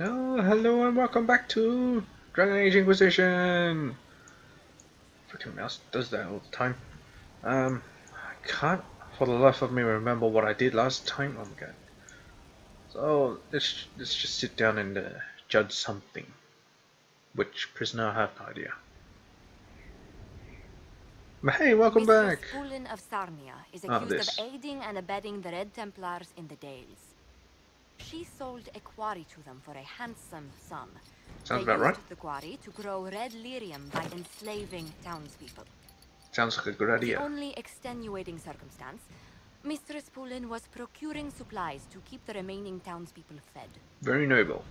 Oh, hello and welcome back to Dragon Age Inquisition! Freaking mouse does that all the time. I can't for the life of me remember what I did last time. Oh my god. So, let's just sit down and judge something. Which prisoner? I have no idea. But hey, welcome Mistress back! Poulin of Sarnia is Ah, accused of this. aiding and abetting the Red Templars in the Dales. She sold a quarry to them for a handsome sum. They Sounds about right. used the quarry to grow red lyrium by enslaving townspeople. Sounds like a good The idea. only extenuating circumstance, Mistress Poulin was procuring supplies to keep the remaining townspeople fed. Very noble.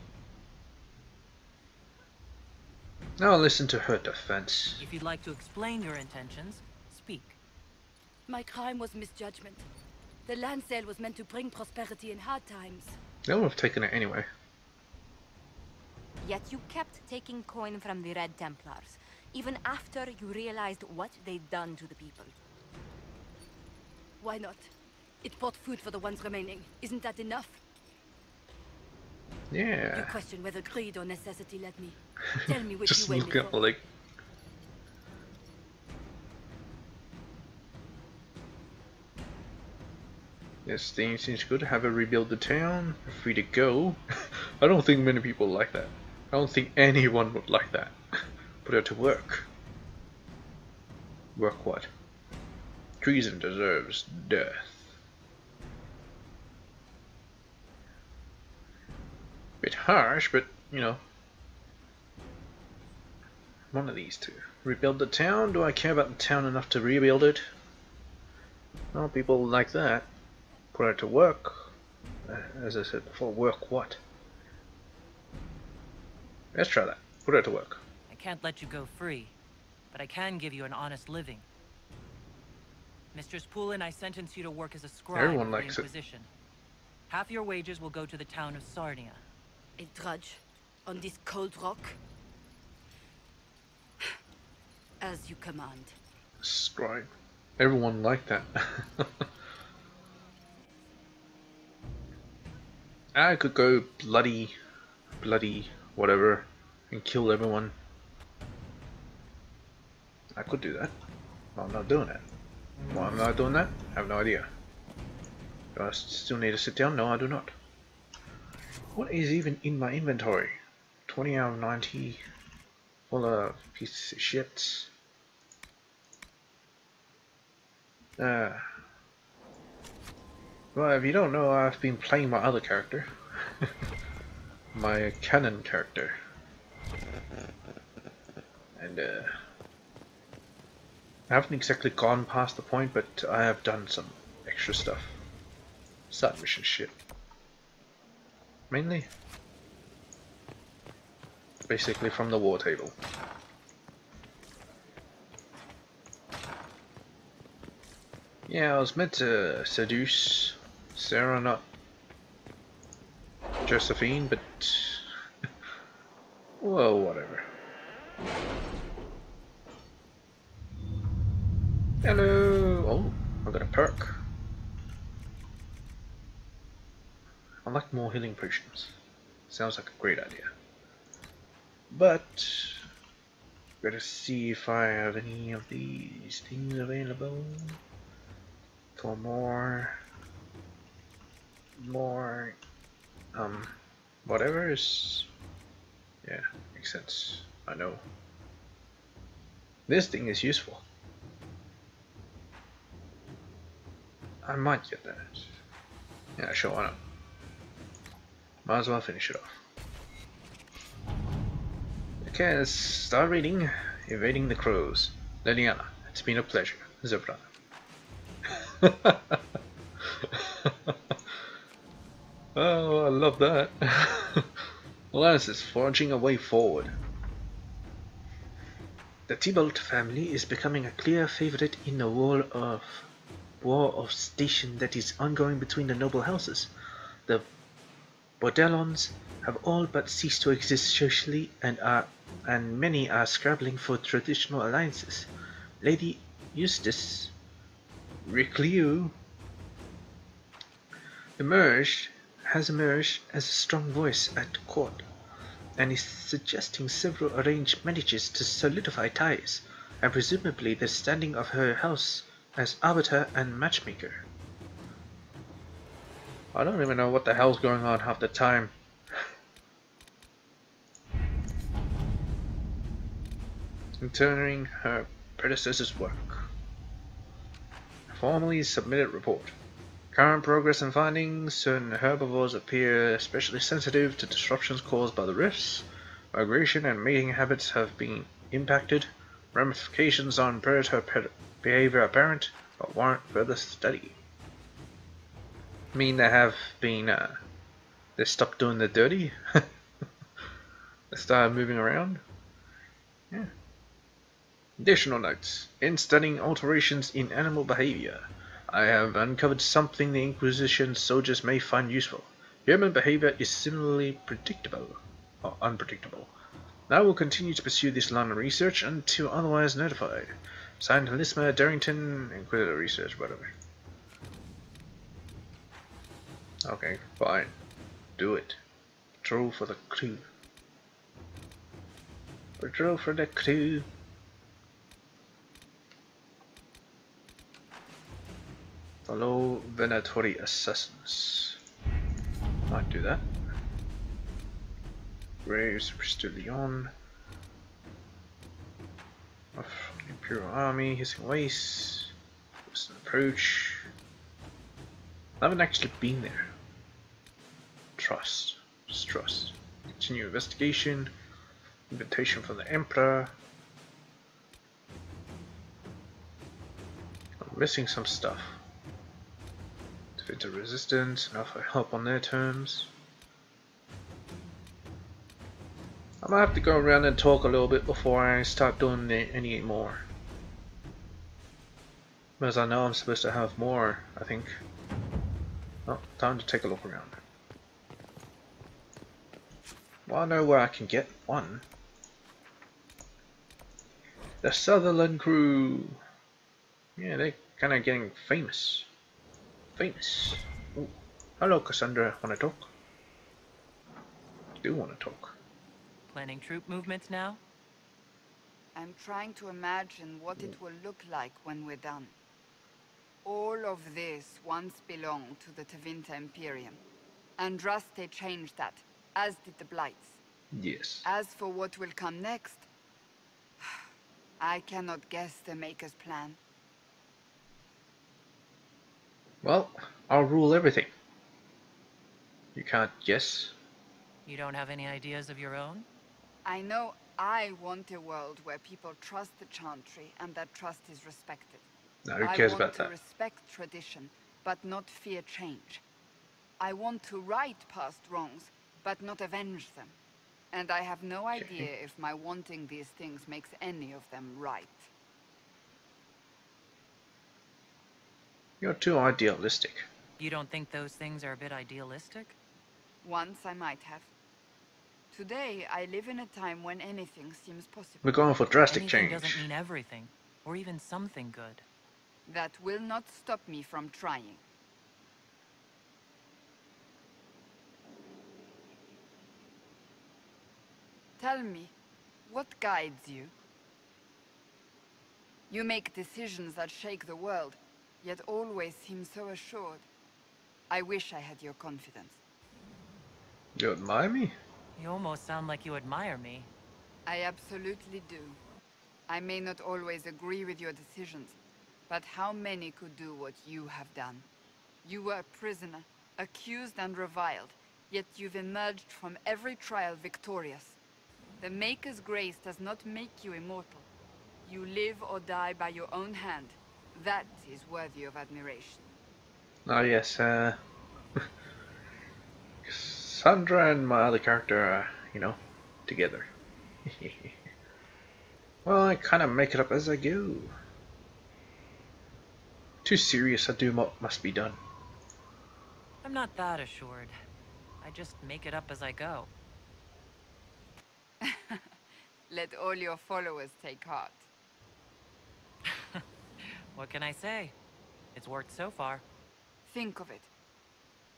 Now listen to her defense. If you'd like to explain your intentions, speak. My crime was misjudgment. The land sale was meant to bring prosperity in hard times. They would have taken it anyway. Yet you kept taking coin from the Red Templars, even after you realized what they'd done to the people. Why not? It bought food for the ones remaining. Isn't that enough? You Yeah. question whether greed or necessity led me. Tell me which Just you waited look at for. like. Yes, things seems good. Have a rebuild the town. Free to go. I don't think many people like that. I don't think anyone would like that. Put her to work. Work what? Treason deserves death. Bit harsh, but you know. One of these two. Rebuild the town? Do I care about the town enough to rebuild it? Well, people like that. Put her to work. As I said before, work what? Let's try that. Put her to work. I can't let you go free, but I can give you an honest living. Mistress Poulin, I sentence you to work as a scribe Everyone for the likes it. Inquisition. Half your wages will go to the town of Sarnia. A drudge on this cold rock. As you command. Scribe. Everyone liked that. I could go bloody, whatever, and kill everyone. I could do that. Well, I'm not doing that. Why am I not doing that? I have no idea. Do I still need to sit down? No, I do not. What is even in my inventory? 20 out of 90. Full of pieces of shit. Well, if you don't know, I've been playing my other character. My canon character. And, I haven't exactly gone past the point, but I have done some extra stuff. Side mission shit. Mainly. Basically from the war table. Yeah, I was meant to seduce Sarah, not Josephine, but well, whatever. Hello! Oh, I got a perk. I like more healing potions. Sounds like a great idea. But gotta see if I have any of these things available. For more whatever is, yeah, makes sense. I know this thing is useful. I might get that. Yeah, sure, why not? Might as well finish it off. Okay, let's start reading. Evading the Crows. Liliana, it's been a pleasure. Zebra. Oh, I love that. Lance is forging a way forward. The Tybalt family is becoming a clear favorite in the war of station that is ongoing between the noble houses. The Bordellons have all but ceased to exist socially, and many are scrabbling for traditional alliances. Lady Eustace Reclieu has emerged as a strong voice at court, and is suggesting several arranged marriages to solidify ties, and presumably the standing of her house as arbiter and matchmaker. I don't even know what the hell's going on half the time. Continuing her predecessor's work. Formally submitted report. Current progress and findings. Certain herbivores appear especially sensitive to disruptions caused by the rifts. Migration and mating habits have been impacted. Ramifications on predator behavior apparent, but warrant further study. I mean, they have been, they stopped doing the dirty. They started moving around. Yeah. Additional notes. In studying alterations in animal behavior, I have uncovered something the Inquisition soldiers may find useful. Human behavior is similarly predictable, or unpredictable. I will continue to pursue this line of research until otherwise notified. Signed, Lisma Darrington, Inquisitor Research, whatever. Okay, fine. Do it. Patrol for the crew. Patrol for the crew. Follow venatory assassins. Might do that. Graves, Leon. Of the Imperial Army, hissing waste. Western approach. I haven't actually been there. Trust. Just trust. Continue investigation. Invitation from the Emperor. I'm missing some stuff. Defeat the resistance and offer help on their terms. I might have to go around and talk a little bit before I start doing any more. Because I know I'm supposed to have more, I think. Oh, time to take a look around. Well, I know where I can get one. The Sutherland crew. Yeah, they're kind of getting famous. Famous. Ooh. Hello, Cassandra. Want to talk? Do want to talk. Planning troop movements now? I'm trying to imagine what it will look like when we're done. All of this once belonged to the Tevinter Imperium. Andraste changed that, as did the Blights. Yes. As for what will come next, I cannot guess the Maker's plan. Well, I'll rule everything. You can't guess. You don't have any ideas of your own? I know I want a world where people trust the Chantry and that trust is respected. No, who cares about I that? want to respect tradition, but not fear change. I want to right past wrongs, but not avenge them. And I have no idea if my wanting these things makes any of them right. You're too idealistic. You don't think those things are a bit idealistic? Once I might have. Today, I live in a time when anything seems possible. We're going for drastic Anything change. doesn't mean everything, or even something good. That will not stop me from trying. Tell me, what guides you? You make decisions that shake the world, yet always seem so assured. I wish I had your confidence. You admire me? You almost sound like you admire me. I absolutely do. I may not always agree with your decisions, but how many could do what you have done? You were a prisoner, accused and reviled, yet you've emerged from every trial victorious. The Maker's grace does not make you immortal. You live or die by your own hand. That is worthy of admiration. Oh yes, Sandra and my other character are, together. Well, I kind of make it up as I go. Too serious I do what must be done. I'm not that assured. I just make it up as I go. Let all your followers take heart. What can I say? It's worked so far. Think of it.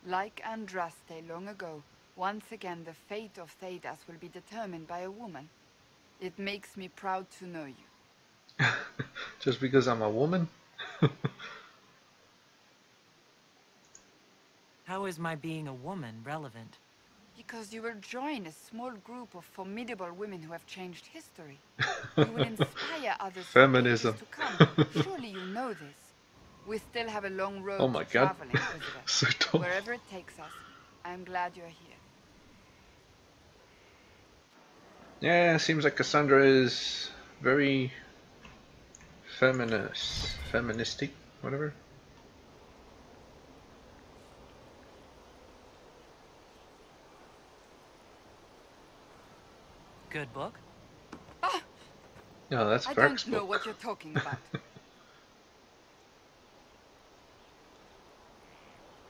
Like Andraste long ago, Once again, the fate of Thedas will be determined by a woman. It makes me proud to know you. Just because I'm a woman? How is my being a woman relevant? Because you will join a small group of formidable women who have changed history. You will inspire others for ages Feminism. to come. Surely you know this. We still have a long road Oh my to god. travel, Inquisitor. So tall. Wherever it takes us, I'm glad you're here. Yeah, seems like Cassandra is very feministic, whatever. Good book? No, that's I Vark's don't know book. what you're talking about.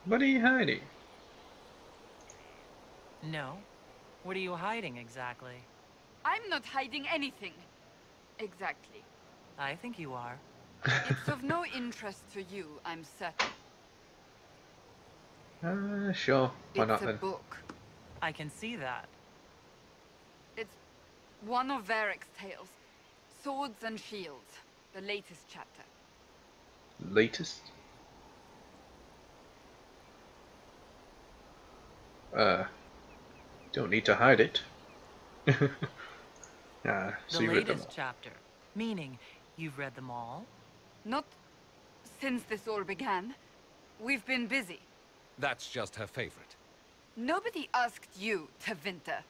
What are you hiding? No. What are you hiding exactly? I'm not hiding anything. Exactly. I think you are. It's of no interest to you, I'm certain. Sure. Why It's not a then? book. I can see that. It's one of Varric's tales. Swords and Shields. The latest chapter. Latest? Don't need to hide it. So The you read them latest all. chapter. Meaning, you've read them all? Not since this all began. We've been busy. That's just her favorite. Nobody asked you to winter.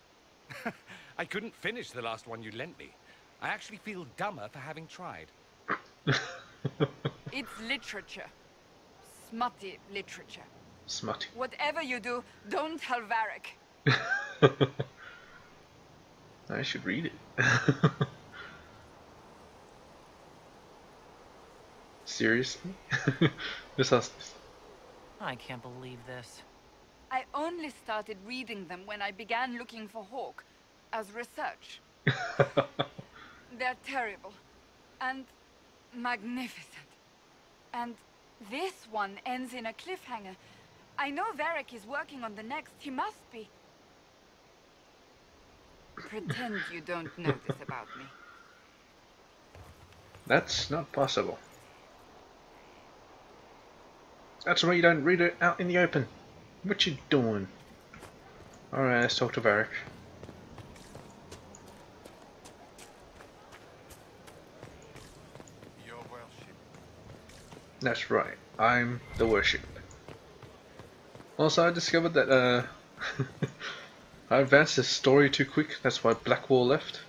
I couldn't finish the last one you lent me. I actually feel dumber for having tried. It's literature. Smutty literature. Smutty. Whatever you do, don't tell Varric. I should read it. Seriously? Miss Hustis. I can't believe this. I only started reading them when I began looking for Hawk as research. They're terrible and magnificent. And this one ends in a cliffhanger. I know Varric is working on the next. He must be. Pretend you don't know this about me. That's not possible. That's why you don't read it out in the open. What you doing? Alright, let's talk to Varric. Your worship. That's right, I'm the worship. Also, I discovered that I advanced the story too quick. That's why Blackwall left,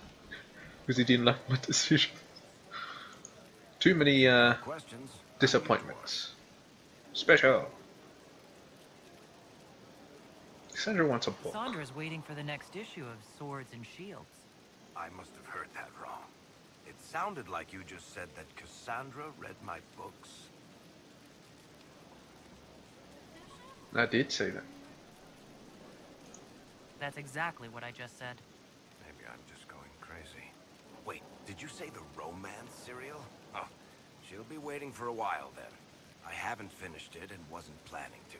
because he didn't like my decision. Too many Questions? disappointments. Special. Cassandra wants a book. Sandra's waiting for the next issue of Swords and Shields. I must have heard that wrong. It sounded like you just said that Cassandra read my books. I did say that. That's exactly what I just said. Maybe I'm just going crazy. Wait, did you say the romance serial? Oh, she'll be waiting for a while then. I haven't finished it and wasn't planning to.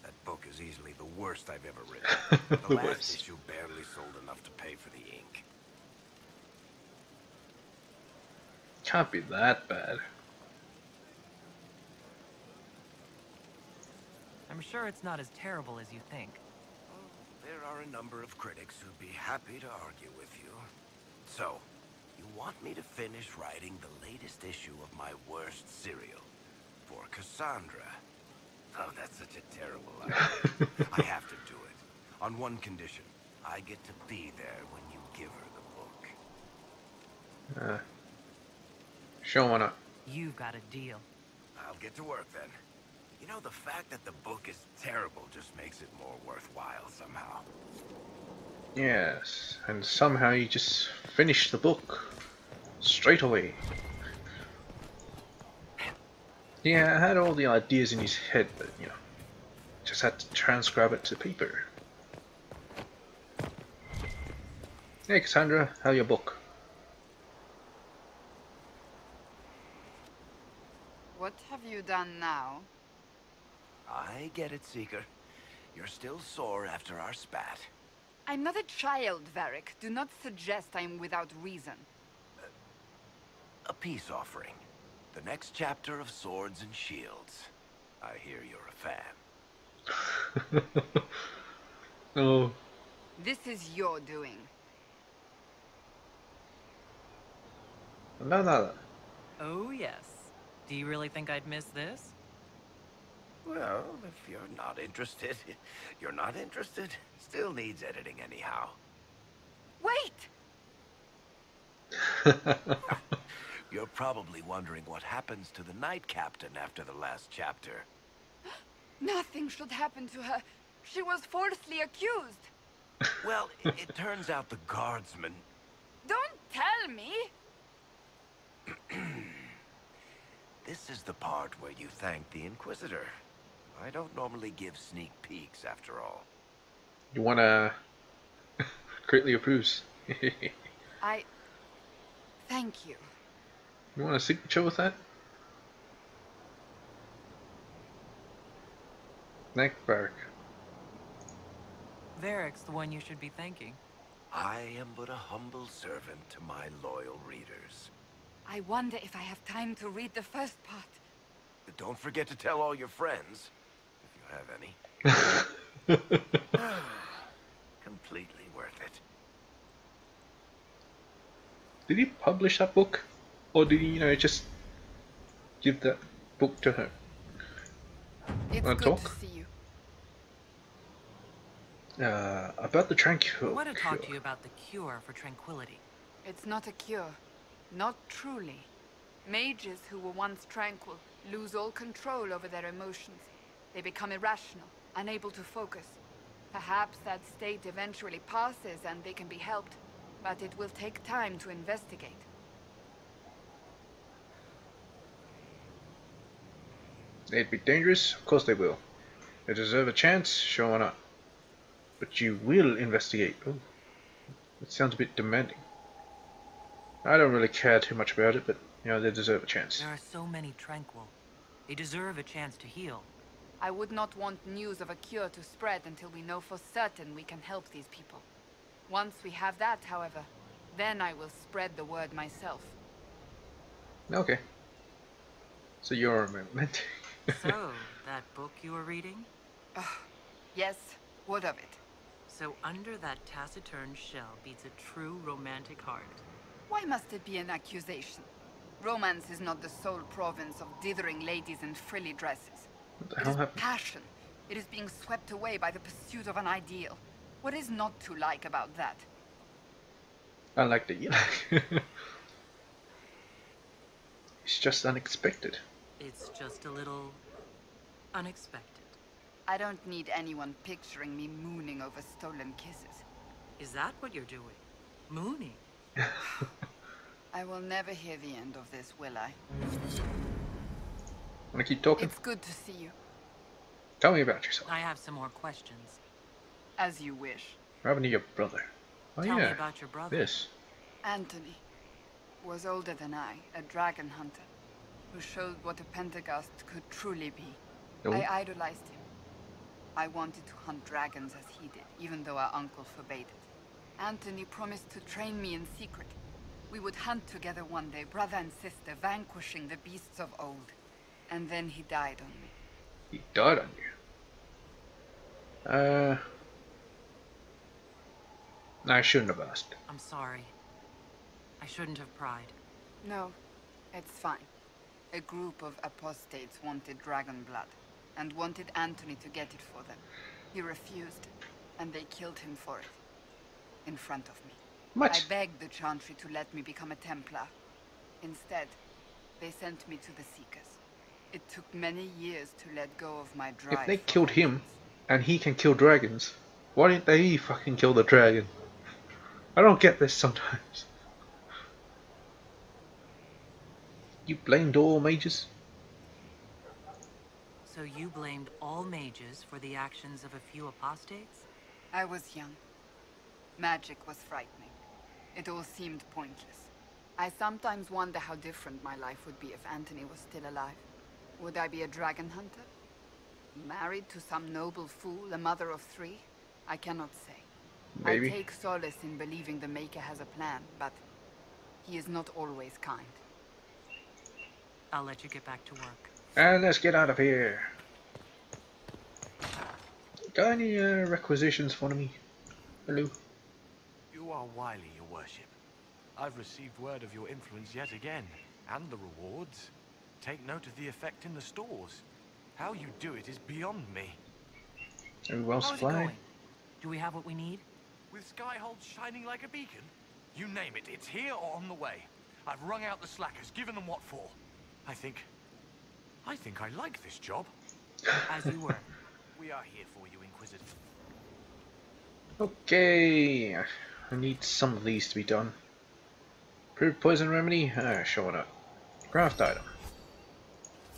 That book is easily the worst I've ever written. The The last worst. issue barely sold enough to pay for the ink. Can't be that bad. I'm sure it's not as terrible as you think. There are a number of critics who'd be happy to argue with you. So, you want me to finish writing the latest issue of my worst serial for Cassandra? Oh, that's such a terrible idea. I have to do it. On one condition. I get to be there when you give her the book. Sure, why not? You've got a deal. I'll get to work then. You know, the fact that the book is terrible just makes it more worthwhile somehow. Yes, and somehow you just finished the book straight away. Yeah, I had all the ideas in his head, but you know, just had to transcribe it to paper. Hey Cassandra, how's your book? What have you done now? I get it, Seeker. You're still sore after our spat. I'm not a child, Varric. Do not suggest I am without reason. A peace offering. The next chapter of Swords and Shields. I hear you're a fan. Oh, This is your doing. no. Oh, yes. Do you really think I'd miss this? Well, if you're not interested, you're not interested. Still needs editing anyhow. Wait! You're probably wondering what happens to the Knight Captain after the last chapter. Nothing should happen to her. She was falsely accused. Well, it turns out the guardsman... Don't tell me! This is the part where you thank the Inquisitor. I don't normally give sneak peeks, after all. You wanna greatly approves. Thank you. You want a signature with that? Neck bark. Varric's the one you should be thanking. I am but a humble servant to my loyal readers. I wonder if I have time to read the first part. But don't forget to tell all your friends, if you have any. Completely worth it. Did he publish that book? Or did he, just give that book to her? It's Wanna good talk? to see you. About the tranquil. I want to talk to you about the cure for tranquility. It's not a cure. Not truly. Mages who were once tranquil lose all control over their emotions. They become irrational, unable to focus. Perhaps that state eventually passes and they can be helped, but it will take time to investigate. They'd be dangerous? Of course they will. They deserve a chance? Sure, why not? But you will investigate. Oh, that sounds a bit demanding. I don't really care too much about it, but, they deserve a chance. There are so many tranquil. They deserve a chance to heal. I would not want news of a cure to spread until we know for certain we can help these people. Once we have that, however, then I will spread the word myself. Okay. So you're meant. So, that book you were reading? Yes, what of it? So under that taciturn shell beats a true romantic heart. Why must it be an accusation? Romance is not the sole province of dithering ladies in frilly dresses. What the It hell is happened? passion. It is being swept away by the pursuit of an ideal. What is not to like about that? I like that you like. It's just unexpected. It's just a little unexpected. I don't need anyone picturing me mooning over stolen kisses. Is that what you're doing? Mooning? I will never hear the end of this, will I? Wanna keep talking? It's good to see you. Tell me about yourself. I have some more questions. As you wish. What happened to your brother? Oh Tell me yeah, about your brother. this. Anthony was older than I, a dragon hunter, who showed what a Pentagast could truly be. Oh. I idolized him. I wanted to hunt dragons as he did, even though our uncle forbade it. Anthony promised to train me in secret. We would hunt together one day, brother and sister, vanquishing the beasts of old. And then he died on me. He died on you. I shouldn't have asked. I'm sorry. I shouldn't have pried. No, it's fine. A group of apostates wanted dragon blood, and wanted Anthony to get it for them. He refused, and they killed him for it. In front of me. What? I begged the Chantry to let me become a Templar. Instead, they sent me to the Seekers. It took many years to let go of my drive. If they for killed him, vengeance. and he can kill dragons, why didn't they fucking kill the dragon? I don't get this sometimes. You blamed all mages? So you blamed all mages for the actions of a few apostates? I was young. Magic was frightening. It all seemed pointless. I sometimes wonder how different my life would be if Anthony was still alive. Would I be a dragon hunter? Married to some noble fool, a mother of 3? I cannot say. Maybe. I take solace in believing the Maker has a plan, but he is not always kind. I'll let you get back to work. And let's get out of here. Got any requisitions for me? Hello? You are wily, your worship. I've received word of your influence yet again, and the rewards. Take note of the effect in the stores. How you do it is beyond me. Are we well How's it supplied? going? Do we have what we need? With Skyhold shining like a beacon? You name it, it's here or on the way. I've wrung out the slackers, given them what for. I think I like this job. As you were. We are here for you, Inquisitor. Okay. I need some of these to be done. Approved poison remedy? Sure not. Craft item.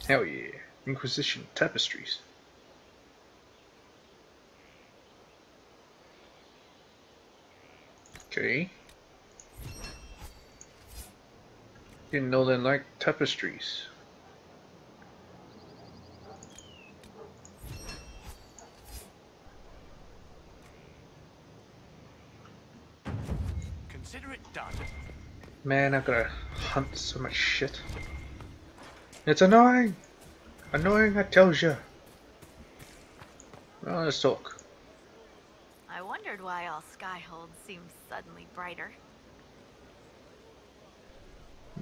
Hell yeah. Inquisition tapestries. Okay. Didn't know they liked tapestries. Consider it done. Man, I've gotta hunt so much shit. It's annoying! Annoying, I tells ya. Well, let's talk. I wondered why all Skyhold seemed suddenly brighter.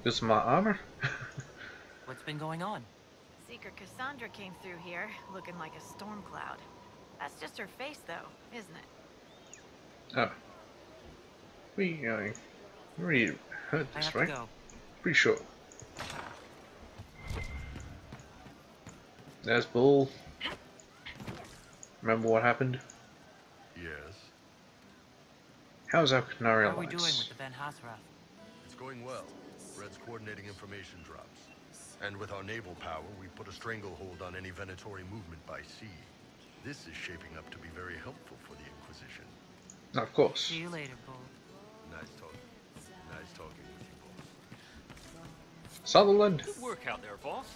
This is my armor? What's been going on? Seeker Cassandra came through here, looking like a storm cloud. That's just her face, though, isn't it? Oh. We already heard I this, have right? to go. Pretty sure. There's Bull. Remember what happened? Yes, How's our Canary How are we doing Alliance? with the Ben Hasrath? it's going well. Red's coordinating information drops. And with our naval power, we put a stranglehold on any Venatori movement by sea. This is shaping up to be very helpful for the Inquisition. Of course. See you later, Bull. Nice talking. Nice talking with you, boss. Sutherland! Good work out there, boss.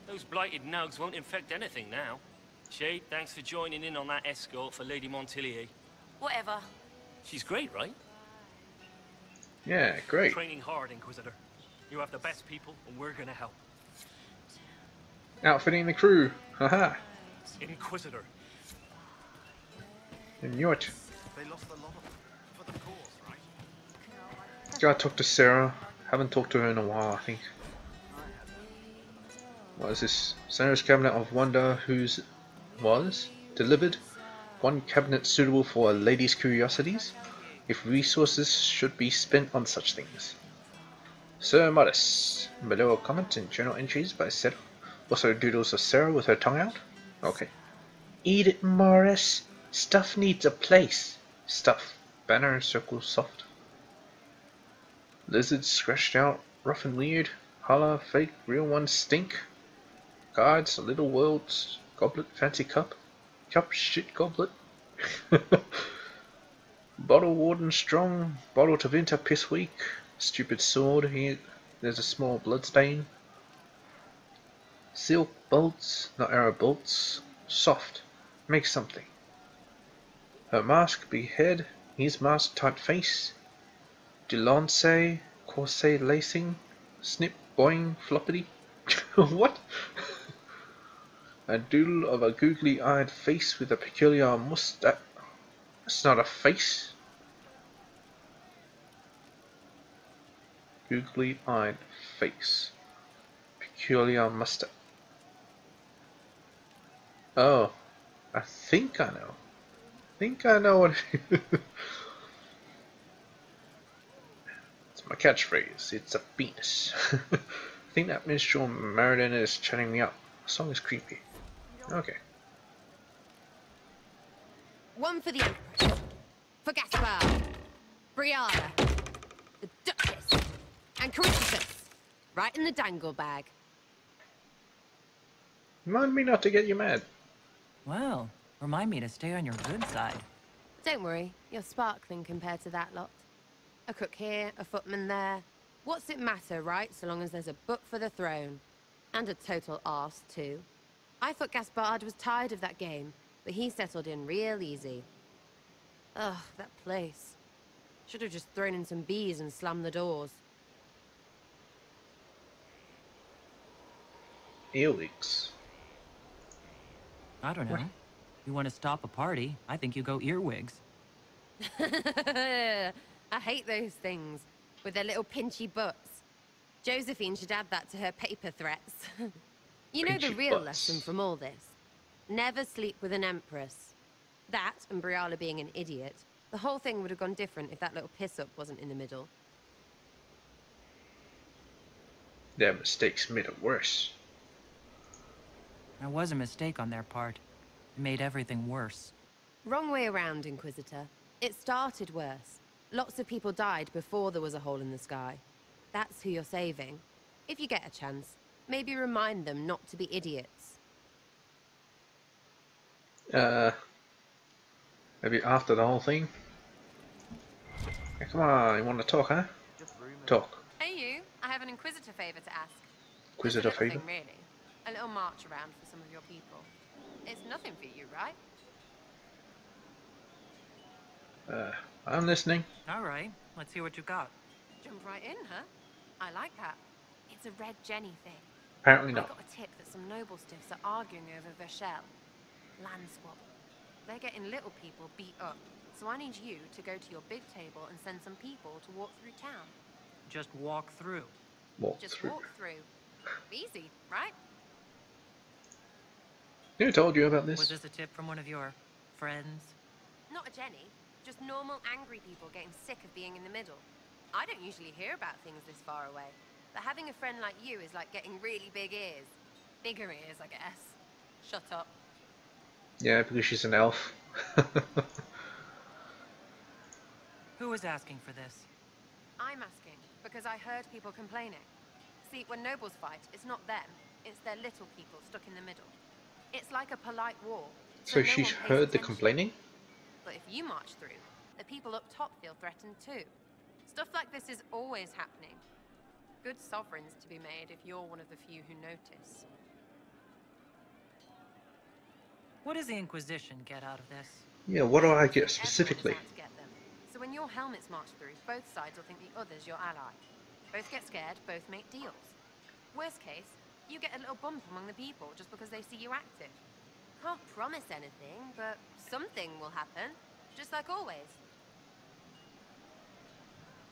Those blighted nugs won't infect anything now. Shade, thanks for joining in on that escort for Lady Montilier. Whatever. She's great, right? Yeah, great. Training hard, Inquisitor. You have the best people, and we're gonna help. Outfitting the crew. Haha. Inquisitor. I knew it. They lost a lot of them. For the cause, right? Gotta talk to Sarah. Haven't talked to her in a while, I think. What is this? Sarah's Cabinet of Wonder, whose was delivered. One cabinet suitable for a lady's curiosities, if resources should be spent on such things. Sir Modest. Below a comment and journal entries by Sarah. Also doodles of Sarah with her tongue out. Okay. Eat it, Morris. Stuff needs a place. Stuff. Banner circle soft. Lizards scratched out, rough and weird. Holla, fake, real ones stink. Guards, little worlds. Goblet, fancy cup. Cup, shit goblet. Bottle warden strong. Bottle to winter piss weak. Stupid sword. Here, there's a small blood stain. Silk bolts, not arrow bolts. Soft. Make something. Her mask be head. His mask tight face. Delance, corset lacing. Snip, boing, floppity. What? A doodle of a googly-eyed face with a peculiar mustache. That's not a face. Googly-eyed face. Peculiar mustache. Oh, I think I know. What it is. It's my catchphrase. It's a penis. I think that minstrel Meriden is chatting me up. The song is creepy. Okay. One for the Empress, for Gaspard, Brianna, the Duchess, and Caritas, right in the dangle bag. Remind me not to get you mad. Well, remind me to stay on your good side. Don't worry, you're sparkling compared to that lot. A cook here, a footman there. What's it matter, right, so long as there's a book for the throne? And a total arse, too. I thought Gaspard was tired of that game, but he settled in real easy. Ugh, that place. Should have just thrown in some bees and slammed the doors. Earwigs. I don't know. You want to stop a party? I think you go earwigs. I hate those things, with their little pinchy butts. Josephine should add that to her paper threats. You know the real lesson from all this? Never sleep with an empress. That, and Briala being an idiot, the whole thing would have gone different if that little piss-up wasn't in the middle. Their mistakes made it worse. There was a mistake on their part. It made everything worse. Wrong way around, Inquisitor. It started worse. Lots of people died before there was a hole in the sky. That's who you're saving. If you get a chance, maybe remind them not to be idiots. Maybe after the whole thing? Hey, come on, you want to talk, huh? Talk. Hey you, I have an Inquisitor favor to ask. Inquisitor Just a little favor? thing, really. A little march around for some of your people. It's nothing for you, right? I'm listening. All right, let's see what you got. Jump right in, huh? I like that. It's a Red Jenny thing. Apparently I not. got a tip that some noble stiffs are arguing over Vachel. Land swap. They're getting little people beat up. So I need you to go to your big table and send some people to walk through town. Just walk through. Walk Just through. walk through. Easy, right? Who told you about this? Was this a tip from one of your friends? Not a Jenny. Just normal angry people getting sick of being in the middle. I don't usually hear about things this far away. But having a friend like you is like getting really big ears. Bigger ears, I guess. Shut up. Yeah, because she's an elf. Who was asking for this? I'm asking because I heard people complaining. See, when nobles fight, it's not them. It's their little people stuck in the middle. It's like a polite war. So no she's one pays heard the attention. complaining? But if you march through, the people up top feel threatened too. Stuff like this is always happening. Good sovereigns to be made if you're one of the few who notice. What does the Inquisition get out of this? Yeah, what do I get Everyone is specifically? out to get them. So when your helmets march through, both sides will think the other's your ally. Both get scared, both make deals. Worst case, you get a little bump among the people just because they see you active. Can't promise anything, but something will happen. Just like always.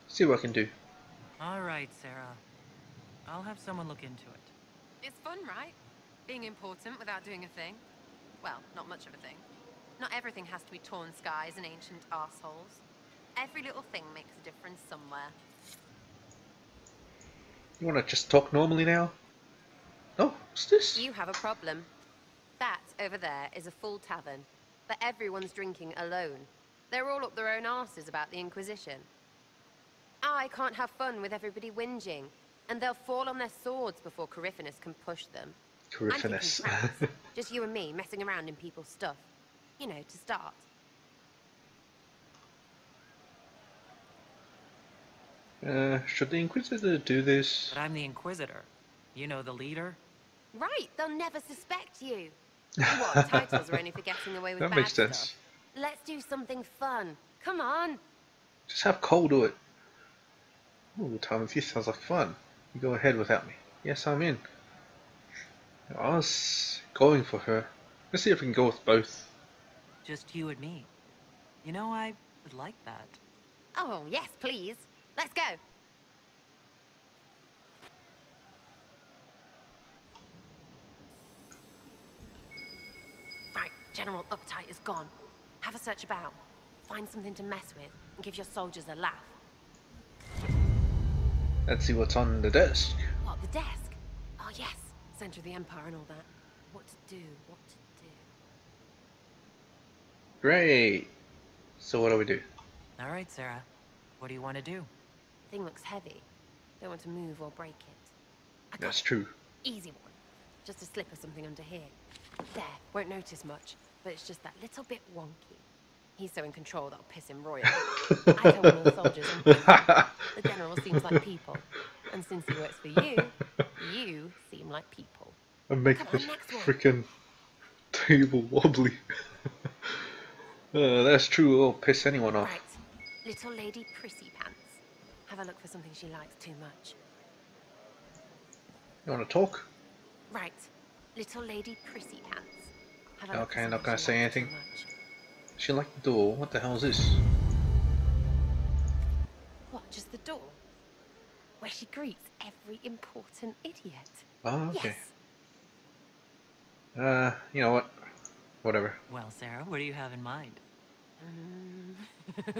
See what I can do. All right, Sarah. I'll have someone look into it. It's fun, right? Being important without doing a thing. Well, not much of a thing. Not everything has to be torn skies and ancient arseholes. Every little thing makes a difference somewhere. You want to just talk normally now? Oh, what's this? You have a problem. That over there is a full tavern, but everyone's drinking alone. They're all up their own arses about the Inquisition. I can't have fun with everybody whinging, and they'll fall on their swords before Coryphanus can push them. Coryphanus. I'm thinking friends, just you and me messing around in people's stuff. You know, to start. Should the Inquisitor do this? But I'm the Inquisitor. You know, the leader? Right, they'll never suspect you. What, titles are only for getting away with That bad makes sense. stuff. Let's do something fun. Come on. Just have Cole do it. Ooh, time of year sounds like fun. You go ahead without me. Yes, I'm in. I was going for her. Let's see if we can go with both. Just you and me. You know, I would like that. Oh, yes, please. Let's go. Right, General Uptight is gone. Have a search about. Find something to mess with and give your soldiers a laugh. Let's see what's on the desk. What, the desk? Oh, yes. Center of the Empire and all that. What to do, what to do. Great. So what do we do? All right, Sarah. What do you want to do? Thing looks heavy. Don't want to move or break it. I got That's it. true. Easy one. Just a slip or something under here. There, won't notice much, but it's just that little bit wonky. He's so in control that'll piss him royal. I tell one of the soldiers, and the general seems like people. And since he works for you, you seem like people. And make Come this on, next one. freaking table wobbly. That's true, it'll piss anyone off. Right. Little lady prissy pants. Have a look for something she likes too much. You wanna talk? Right. Little lady prissy pants. Have a look for Okay, not something gonna she say likes too anything. much. She liked the door. What the hell is this? What, just the door? Where she greets every important idiot. Oh, okay. Yes. You know what? Whatever. Well, Sarah, what do you have in mind? Get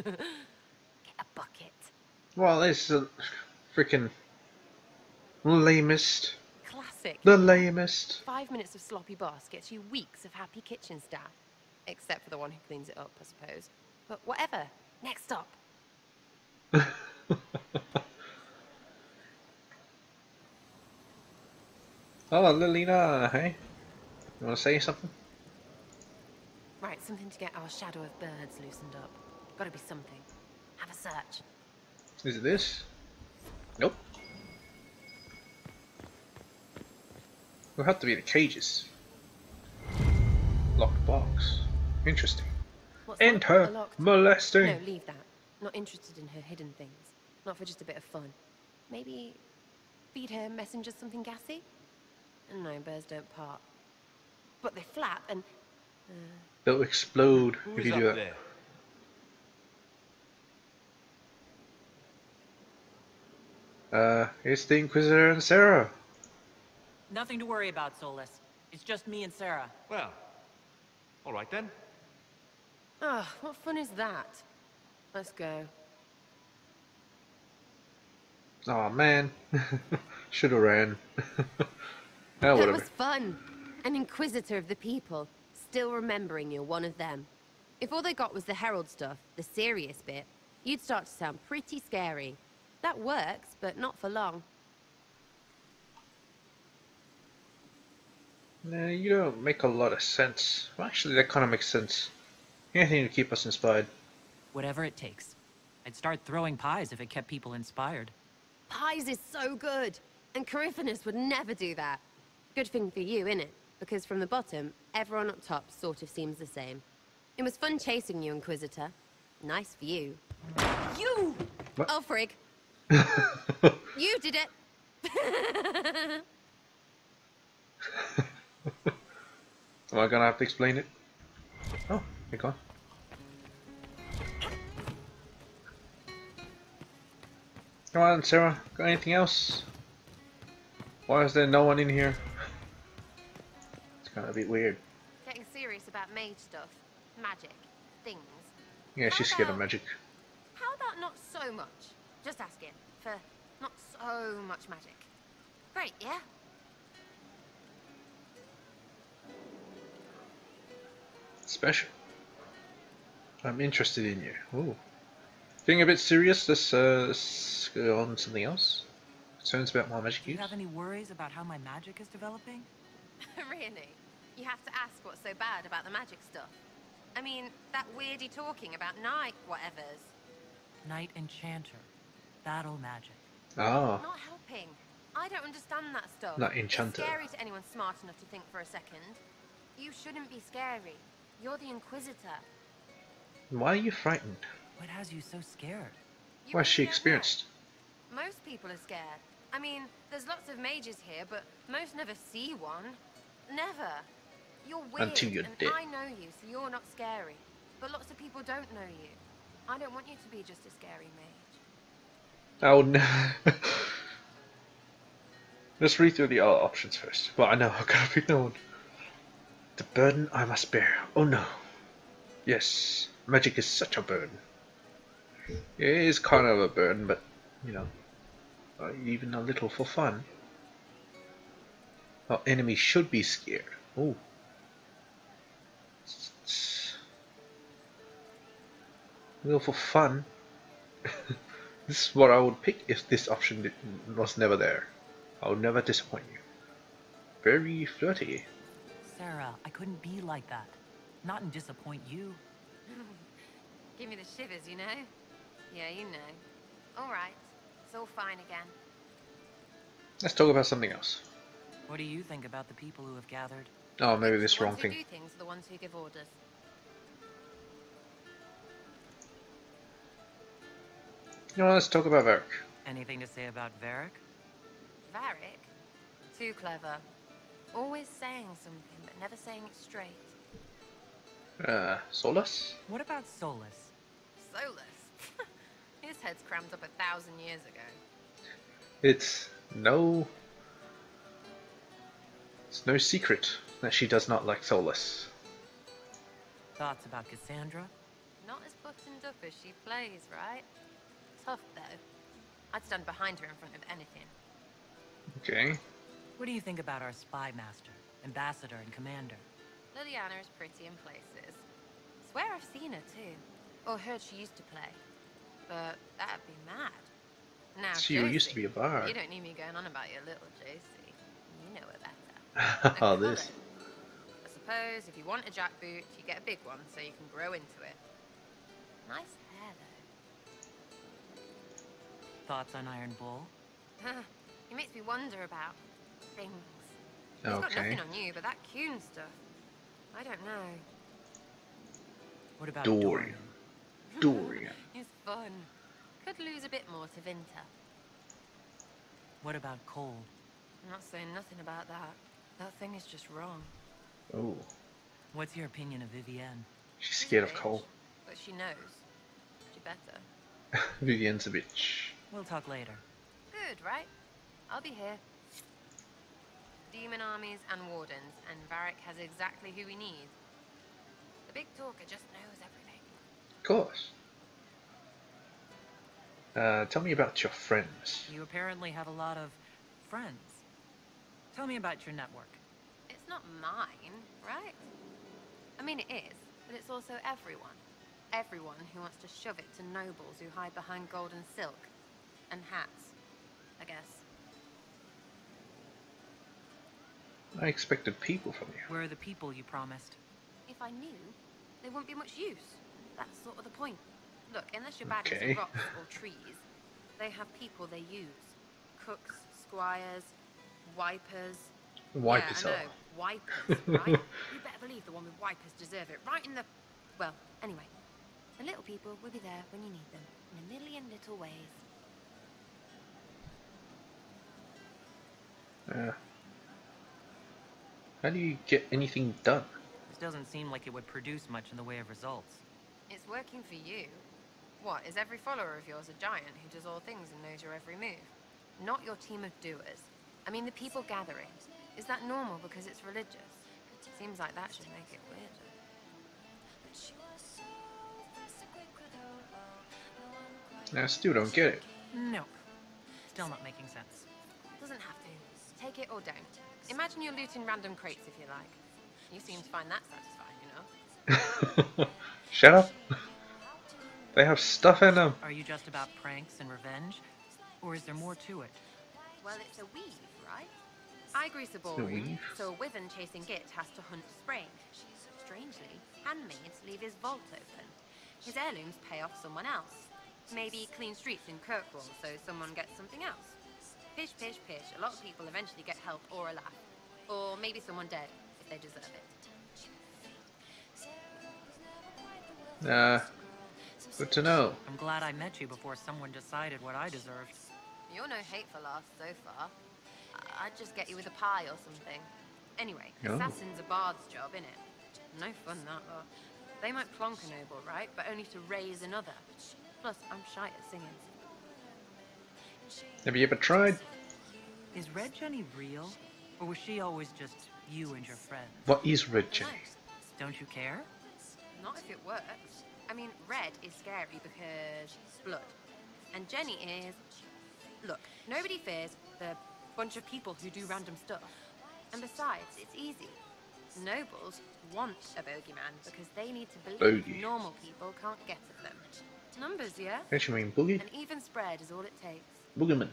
a bucket. Well, this is a freaking lamest. Classic. The lamest. 5 minutes of sloppy boss gets you weeks of happy kitchen staff. Except for the one who cleans it up, I suppose. But whatever. Next stop. Oh, Lilina, hey? You wanna say something? Right, something to get our shadow of birds loosened up. Gotta be something. Have a search. Is it this? Nope. It'll have to be the cages. Locked box. Interesting. What's that? A Enter locked- molesting. No, leave that. Not interested in her hidden things. Not for just a bit of fun. Maybe feed her messengers something gassy? No, birds don't part. But they flap and... They'll explode Who if is you up do that. there? It's the Inquisitor and Sarah. Nothing to worry about, Solus. It's just me and Sarah. Well, all right then. Oh, what fun is that? Let's go. Oh man. Should've ran. Oh, That whatever. was fun. An Inquisitor of the people. Still remembering you're one of them. If all they got was the Herald stuff, the serious bit, you'd start to sound pretty scary. That works, but not for long. Nah, you don't make a lot of sense. Well, actually, that kind of makes sense. Anything to keep us inspired. Whatever it takes. I'd start throwing pies if it kept people inspired. Pies is so good, and Coryphanus would never do that. Good thing for you, innit? Because from the bottom, everyone up top sort of seems the same. It was fun chasing you, Inquisitor. Nice for you. You! What? Oh, frig. You did it! Am I gonna have to explain it? Oh, you're gone. Come on, Sarah. Got anything else? Why is there no one in here? It's kind of a bit weird. Getting serious about mage stuff, magic, things. Yeah, she's scared of magic. How about not so much? Just asking for not so much magic. Great, yeah? Special. I'm interested in you. Ooh. Getting a bit serious. Let's go on to something else. Concerns about my magic Do you use. have any worries about how my magic is developing? Really? You have to ask what's so bad about the magic stuff. I mean, that weirdy talking about night whatevers. Knight Enchanter. Battle magic. Ah, Not helping. I don't understand that stuff. Not enchanter. It's scary to anyone smart enough to think for a second. You shouldn't be scary. You're the Inquisitor. why are you frightened? What has you so scared? You Why is she really don't know. experienced? Most people are scared. I mean, there's lots of mages here, but most never see one. Never. You're weird, Until you're and dead. I know you, so you're not scary. But lots of people don't know you. I don't want you to be just a scary mage. Oh no. Let's read through the other options first. Well, I know I've got to pick no one. The burden I must bear. Oh no. Yes, magic is such a burden. It is kind of a burden, but you know, even a little for fun. Our enemies should be scared. Oh. A little for fun. This is what I would pick if this option was never there. I would never disappoint you. Very flirty. Sarah, I couldn't be like that. Not and disappoint you. Give me the shivers, you know? Yeah, you know. All right. It's all fine again. Let's talk about something else. What do you think about the people who have gathered? Oh, maybe this The wrong ones who thing. do things are the ones who give orders. You know, let's talk about Varric. Anything to say about Varric? Varric? Too clever. Always saying something, but never saying it straight. Solus? What about Solus? Solus? His head's crammed up 1,000 years ago. It's no secret that she does not like Solus. Thoughts about Cassandra? Not as buttoned up as she plays, right? Tough, though. I'd stand behind her in front of anything. Okay. What do you think about our spy master, ambassador, and commander? Liliana is pretty in places. Swear I've seen her, too. Or heard she used to play. But that'd be mad. Now, She Josie, used to be a bard. You don't need me going on about your little Josie. You know her better. Oh, And this. colour. I suppose if you want a jackboot, you get a big one so you can grow into it. Nice hair, though. Thoughts on Iron Bull? He makes me wonder about things. He's got Okay. nothing on you, but that Kuhn stuff, I don't know. What about Dorian. Dorian. He's fun. Could lose a bit more to Vinter. What about Cole? I'm not saying nothing about that. That thing is just wrong. Oh. What's your opinion of Vivienne? She's scared of Cole. But she knows. She better. Vivienne's a bitch. We'll talk later. Good, right? I'll be here. Demon armies and wardens, and Varric has exactly who we need. The big talker just knows everything. Of course. Tell me about your friends. You apparently have a lot of friends. Tell me about your network. It's not mine, right? I mean, it is, but it's also everyone. Everyone who wants to shove it to nobles who hide behind gold and silk. And hats, I guess. I expected people from you. Where are the people you promised? If I knew, they wouldn't be much use. That's sort of the point. Look, unless you're bad Okay. with rocks or trees, they have people they use. Cooks, squires, wipers. Wipers Yeah, I are. know. Wipers, right? You better believe the one with wipers deserve it. Right in the... Well, anyway. The little people will be there when you need them. In a million little ways. How do you get anything done? This doesn't seem like it would produce much in the way of results. It's working for you. What, is every follower of yours a giant who does all things and knows your every move? Not your team of doers. I mean the people gathering. Is that normal because it's religious? Seems like that should make it weirder. I still don't get it. Nope. Still not making sense. Doesn't have to. Take it or don't. Imagine you're looting random crates if you like. You seem to find that satisfying, you know? Shut up. They have stuff in them. Are you just about pranks and revenge? Or is there more to it? Well, it's a weave, right? I grease a ball A ring, weave? so a wyvern chasing Git has to hunt spring. Strangely, handmaids leave his vault open. His heirlooms pay off someone else. Maybe clean streets in Kirkwall so someone gets something else. Pish, pish, pish. A lot of people eventually get help or a laugh. Or maybe someone dead, if they deserve it. Good to know. I'm glad I met you before someone decided what I deserved. You're no hateful ass so far. I'd just get you with a pie or something. Anyway, Oh. assassin's a bard's job, innit? No fun, that lot. They might plonk a noble, right? But only to raise another. Plus, I'm shy at singing. Have you ever tried? Is Red Jenny real? Or was she always just you and your friends? What is Red Jenny? Don't you care? Not if it works. I mean, red is scary because blood. And Jenny is... Look, nobody fears the bunch of people who do random stuff. And besides, it's easy. Nobles want a bogeyman because they need to believe Bogey. normal people can't get at them. Numbers, yeah? Don't you mean Boogie? An even spread is all it takes. Boogeyman.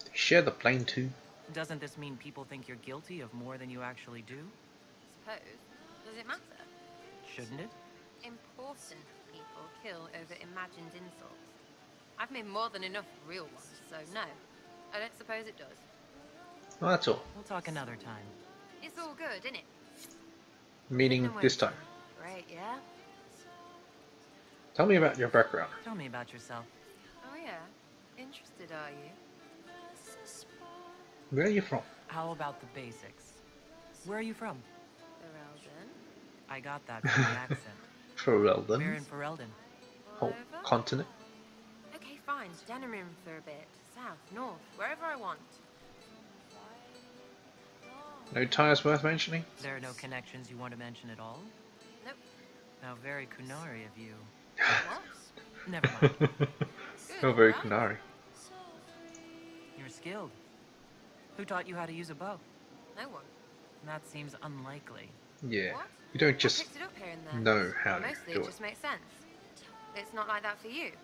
They share the plane too. Doesn't this mean people think you're guilty of more than you actually do? Suppose. Does it matter? Shouldn't it? Important people kill over imagined insults. I've made more than enough real ones, so no. I don't suppose it does. Well, that's all. We'll talk another time. It's all good, isn't it? Meaning this time. Great, yeah? Tell me about your background. Tell me about yourself. Oh, yeah? Interested, are you? Where are you from? How about the basics? Where are you from? Ferelden. I got that from the accent. Ferelden. We're in Ferelden. Whole continent. Okay, fine. Denerim for a bit. South, north, wherever I want. No ties worth mentioning? There are no connections you want to mention at all? Nope. How very Kunari of you. What? Never mind. Oh, very Kunari. You're skilled. Who taught you how to use a bow? No one. That seems unlikely. Yeah. What? You don't I just picked it up here and there. know how to Mostly do it it. just makes sense. It's not like that for you.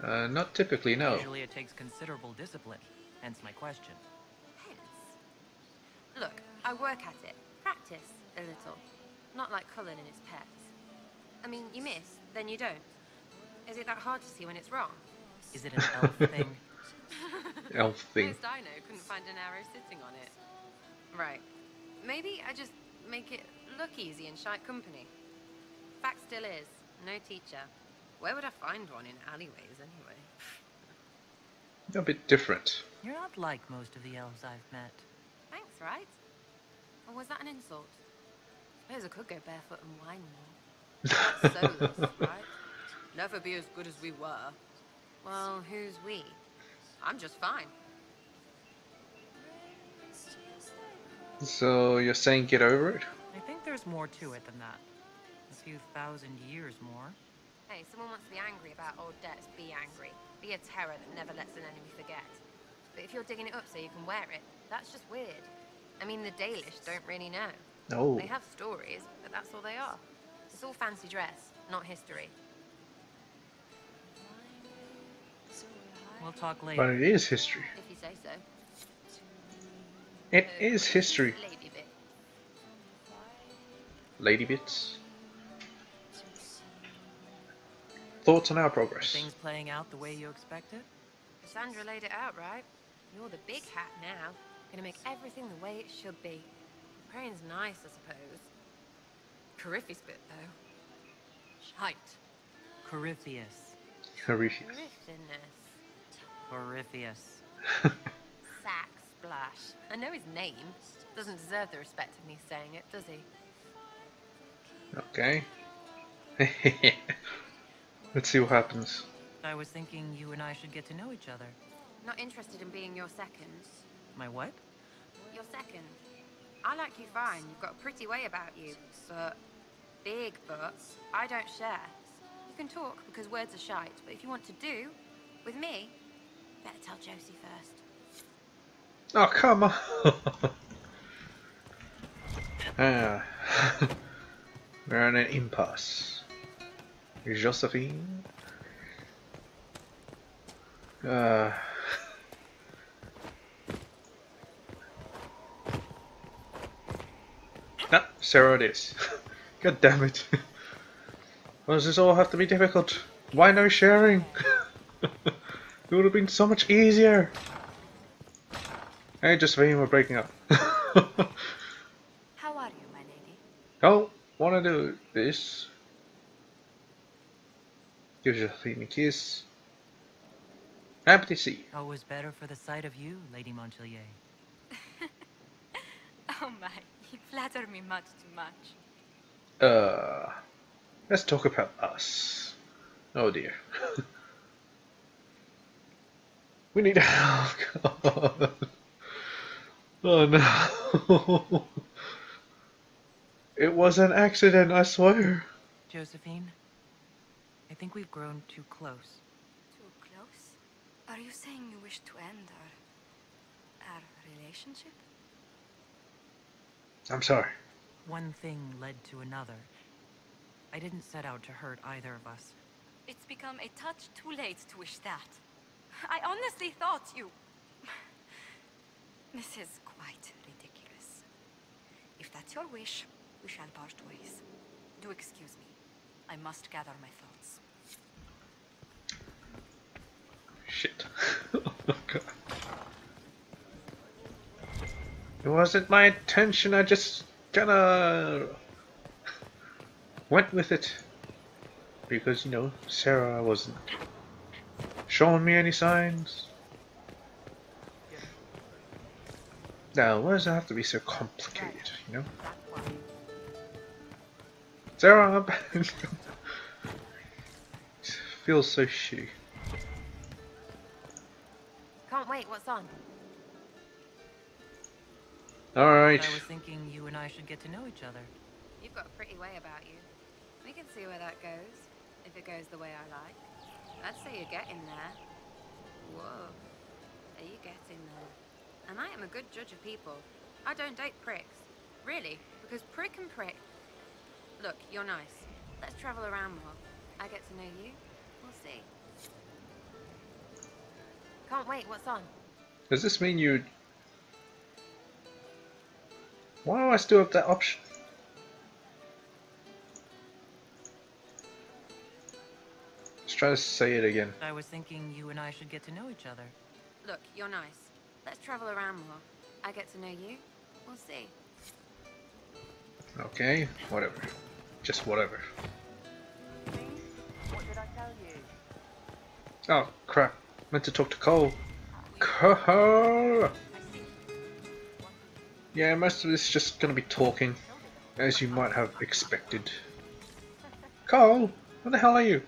Not typically, no. Usually it takes considerable discipline, hence my question. Hence. Look, I work at it. Practice a little. Not like Cullen and his pets. I mean, you miss, then you don't. Is it that hard to see when it's wrong? Is it an elf thing? Elf thing. Most I know couldn't find an arrow sitting on it. Right. Maybe I just make it look easy in shite company. Fact still is, no teacher. Where would I find one in alleyways anyway? A bit different. You're not like most of the elves I've met. Thanks, right? Or was that an insult? Suppose I could go barefoot and whine more. That's soulless, right? Never be as good as we were. Well, who's we? I'm just fine. So you're saying get over it? I think there's more to it than that. A few thousand years more. Hey, someone wants to be angry about old debts, be angry. Be a terror that never lets an enemy forget. But if you're digging it up so you can wear it, that's just weird. I mean, the Dalish don't really know. Oh. They have stories, but that's all they are. It's all fancy dress, not history. We'll talk later. But it is history. If you say so. It is history. Lady bit. Lady bits. Thoughts on our progress? Things playing out the way you expected? Cassandra laid it out right. You're the big hat now. Gonna make everything the way it should be. Praying's nice, I suppose. Corypheus bit, though. Shite. Corypheus. Horrific. Corypheus. Sack Splash. I know his name. Doesn't deserve the respect of me saying it, does he? Okay. Let's see what happens. I was thinking you and I should get to know each other. Not interested in being your second. My what? Your second. I like you fine. You've got a pretty way about you. But... big buts. I don't share. You can talk because words are shite. But if you want to do, with me, better tell Josie first. Oh, come on! We're in an impasse. Josephine? No, Sarah it is. God damn it. Why does this all have to be difficult? Why no sharing? It would have been so much easier. Hey, Josephine, we're breaking up. How are you, my lady? Don't want to do this. Give Josephine a kiss. Happy to see you. Always better for the sight of you, Lady Montelier. Oh my, you flatter me much too much. Let's talk about us. Oh dear. We need help. God. Oh no. It was an accident, I swear. Josephine, I think we've grown too close. Too close? Are you saying you wish to end our relationship? I'm sorry. One thing led to another. I didn't set out to hurt either of us. It's become a touch too late to wish that. I honestly thought you... This is quite ridiculous. If that's your wish, we shall part ways. Do excuse me. I must gather my thoughts. shit. Oh god. It wasn't my intention, I just kinda went with it. Because, you know, Sarah wasn't showing me any signs. Now, why does it have to be so complicated, you know? Sarah, feels so shitty. Can't wait, what's on? Alright. I was thinking you and I should get to know each other. You've got a pretty way about you. We can see where that goes, if it goes the way I like. I'd say you're getting there. Whoa. Are you getting there? And I am a good judge of people. I don't date pricks. Really, because prick and prick. Look, you're nice. Let's travel around more. I get to know you. We'll see. Can't wait, what's on? Does this mean you... Why do I still have that option? Let's try to say it again. I was thinking you and I should get to know each other. Look, you're nice. Let's travel around more. I get to know you. We'll see. Okay, whatever. Just whatever. What did I tell you? Oh, crap. Meant to talk to Cole. Cole! Yeah, most of this is just gonna be talking, as you might have expected. Cole, where the hell are you?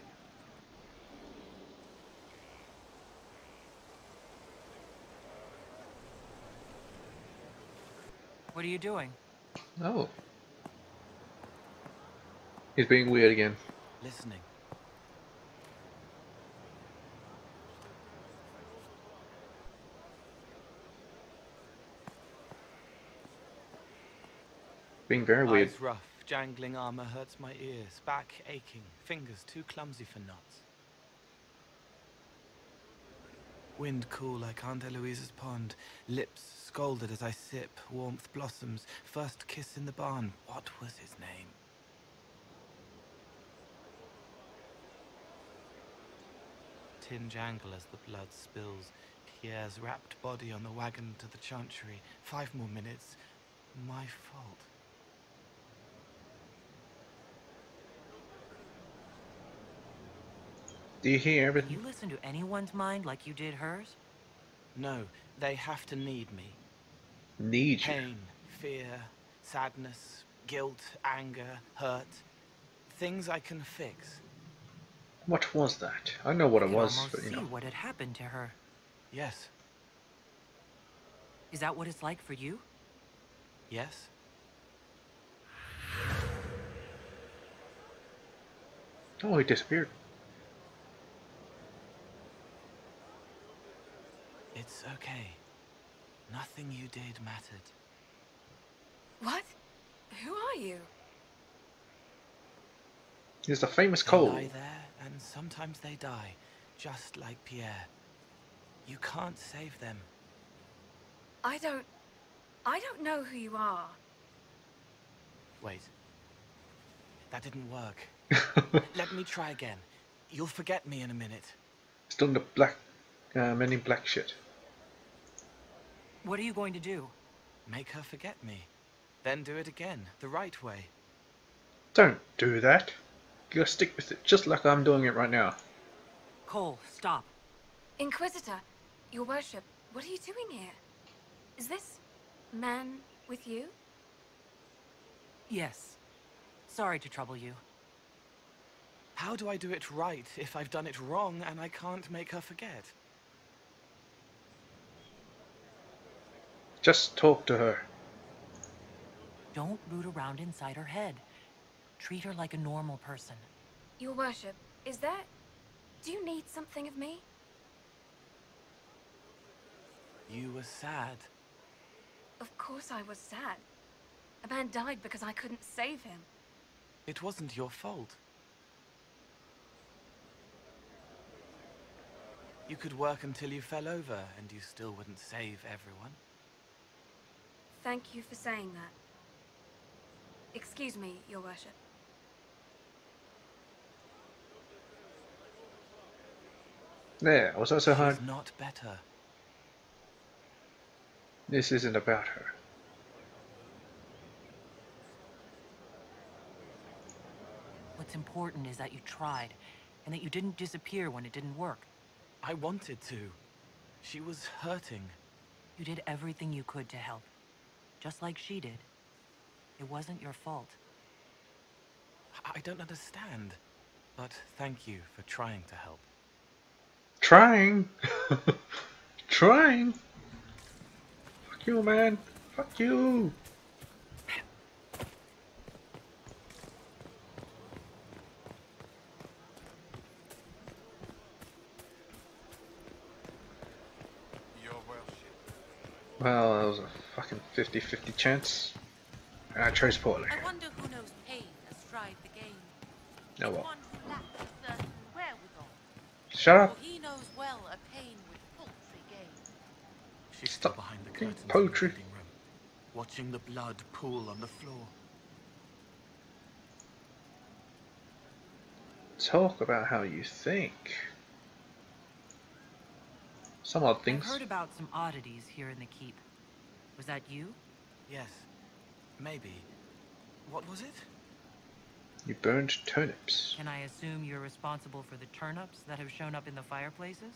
What are you doing? Oh. He's being weird again. Listening. Being very weird. Eyes rough, jangling armor hurts my ears, back aching, fingers too clumsy for knots. Wind cool like Aunt Eloise's pond, lips scalded as I sip, warmth blossoms, first kiss in the barn. What was his name? Tin jangle as the blood spills, Pierre's wrapped body on the wagon to the chantry. 5 more minutes. My fault. Do you hear everything? You listen to anyone's mind like you did hers? No, they have to need me. Need you? Pain, fear, sadness, guilt, anger, hurt. Things I can fix. What was that? I know what it You was, almost but you see know. what had happened to her. Yes. Is that what it's like for you? Yes. Oh, he disappeared. It's okay. Nothing you did mattered. What? Who are you? He's the famous They Cole. lie there, and sometimes they die, just like Pierre. You can't save them. I don't know who you are. Wait. That didn't work. Let me try again. You'll forget me in a minute. Still in the black, Men in Black shit. What are you going to do? Make her forget me. Then do it again, the right way. Don't do that. You gotta stick with it, just like I'm doing it right now. Cole, stop. Inquisitor, your worship, what are you doing here? Is this man with you? Yes. Sorry to trouble you. How do I do it right if I've done it wrong and I can't make her forget? Just talk to her. Don't root around inside her head. Treat her like a normal person. Your worship, is that... Do you need something of me? You were sad. Of course I was sad. A man died because I couldn't save him. It wasn't your fault. You could work until you fell over, and you still wouldn't save everyone. Thank you for saying that. Excuse me, your worship. There, was that so hard? She's not better. This isn't about her. What's important is that you tried, and that you didn't disappear when it didn't work. I wanted to. She was hurting. You did everything you could to help, just like she did. It wasn't your fault. I don't understand, but thank you for trying to help. Trying? Trying? Fuck you, man. Fuck you. Well, that was a fucking 50-50 chance. I chose poorly. I wonder who knows pain has tried the game. Oh well. One who lacks a certain wherewithal. Shut up. For he knows well a pain with paltry gain. She's still behind the curtains in poetry. the reading room, watching the blood pool on the floor. Talk about how you think. Some odd things. I've heard about some oddities here in the keep. Was that you? Yes. Maybe. What was it? You burned turnips. Can I assume you're responsible for the turnips that have shown up in the fireplaces?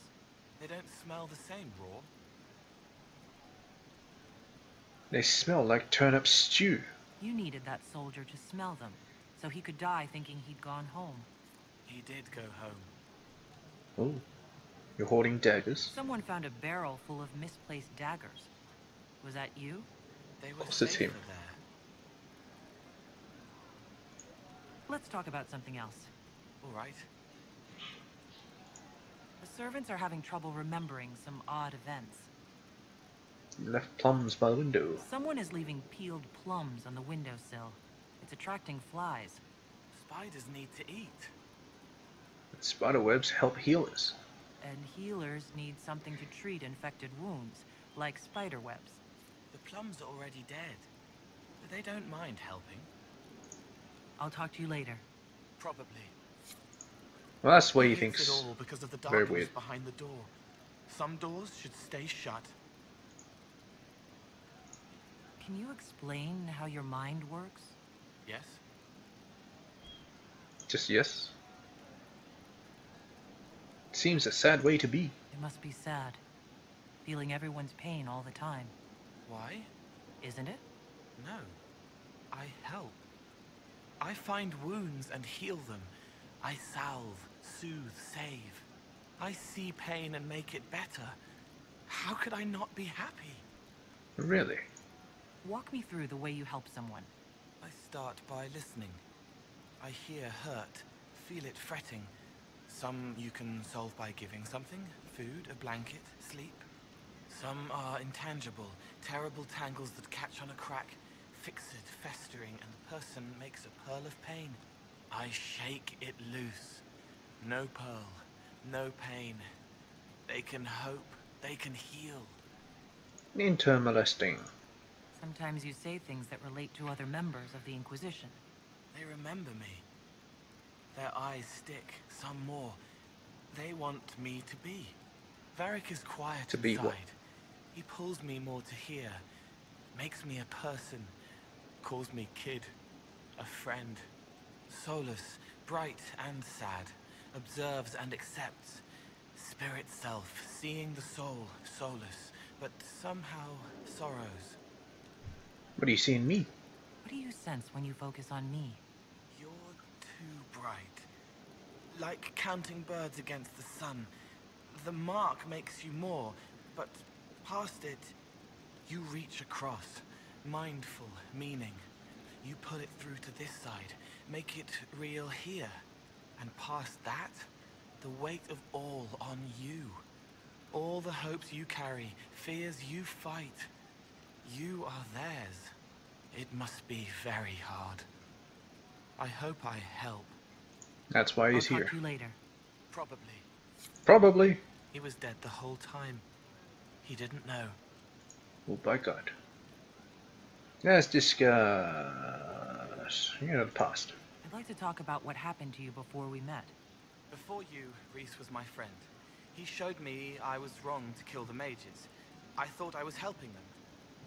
They don't smell the same raw. They smell like turnip stew. You needed that soldier to smell them, so he could die thinking he'd gone home. He did go home. Oh. You're hoarding daggers. Someone found a barrel full of misplaced daggers. Was that you? They were It's him. safer there. Let's talk about something else. All right. The servants are having trouble remembering some odd events. You left plums by the window. Someone is leaving peeled plums on the windowsill. It's attracting flies. Spiders need to eat. But spider webs help healers. And healers need something to treat infected wounds, like spider webs. The plums are already dead. But they don't mind helping. I'll talk to you later. Probably. Well, that's the way he hates thinks. it all because of the Very darkness weird. behind the door. Some doors should stay shut. Can you explain how your mind works? Yes? Just yes. Seems a sad way to be. It must be sad. Feeling everyone's pain all the time. Why? Isn't it? No. I help. I find wounds and heal them. I salve, soothe, save. I see pain and make it better. How could I not be happy? Really? Walk me through the way you help someone. I start by listening. I hear hurt, feel it fretting. Some you can solve by giving something, food, a blanket, sleep. Some are intangible, terrible tangles that catch on a crack, fixed, festering, and the person makes a pearl of pain. I shake it loose. No pearl, no pain. They can hope, they can heal. Intermolesting. Sometimes you say things that relate to other members of the Inquisition. They remember me. Their eyes stick, some more. They want me to be. Varric is quiet To be inside. what? He pulls me more to hear. Makes me a person. Calls me kid. A friend. Solace, bright and sad. Observes and accepts. Spirit self, seeing the soul, solace. But somehow sorrows. What do you see in me? What do you sense when you focus on me? You're too bright. Like counting birds against the sun. The mark makes you more, but past it, you reach across. Mindful, meaning. You pull it through to this side, make it real here. And past that, the weight of all on you. All the hopes you carry, fears you fight. You are theirs. It must be very hard. I hope I help. That's why he's I'll here. talk to you later. Probably. Probably. He was dead the whole time. He didn't know. Oh, by God. Let's discuss, the past. I'd like to talk about what happened to you before we met. Before you, Reese was my friend. He showed me I was wrong to kill the mages. I thought I was helping them.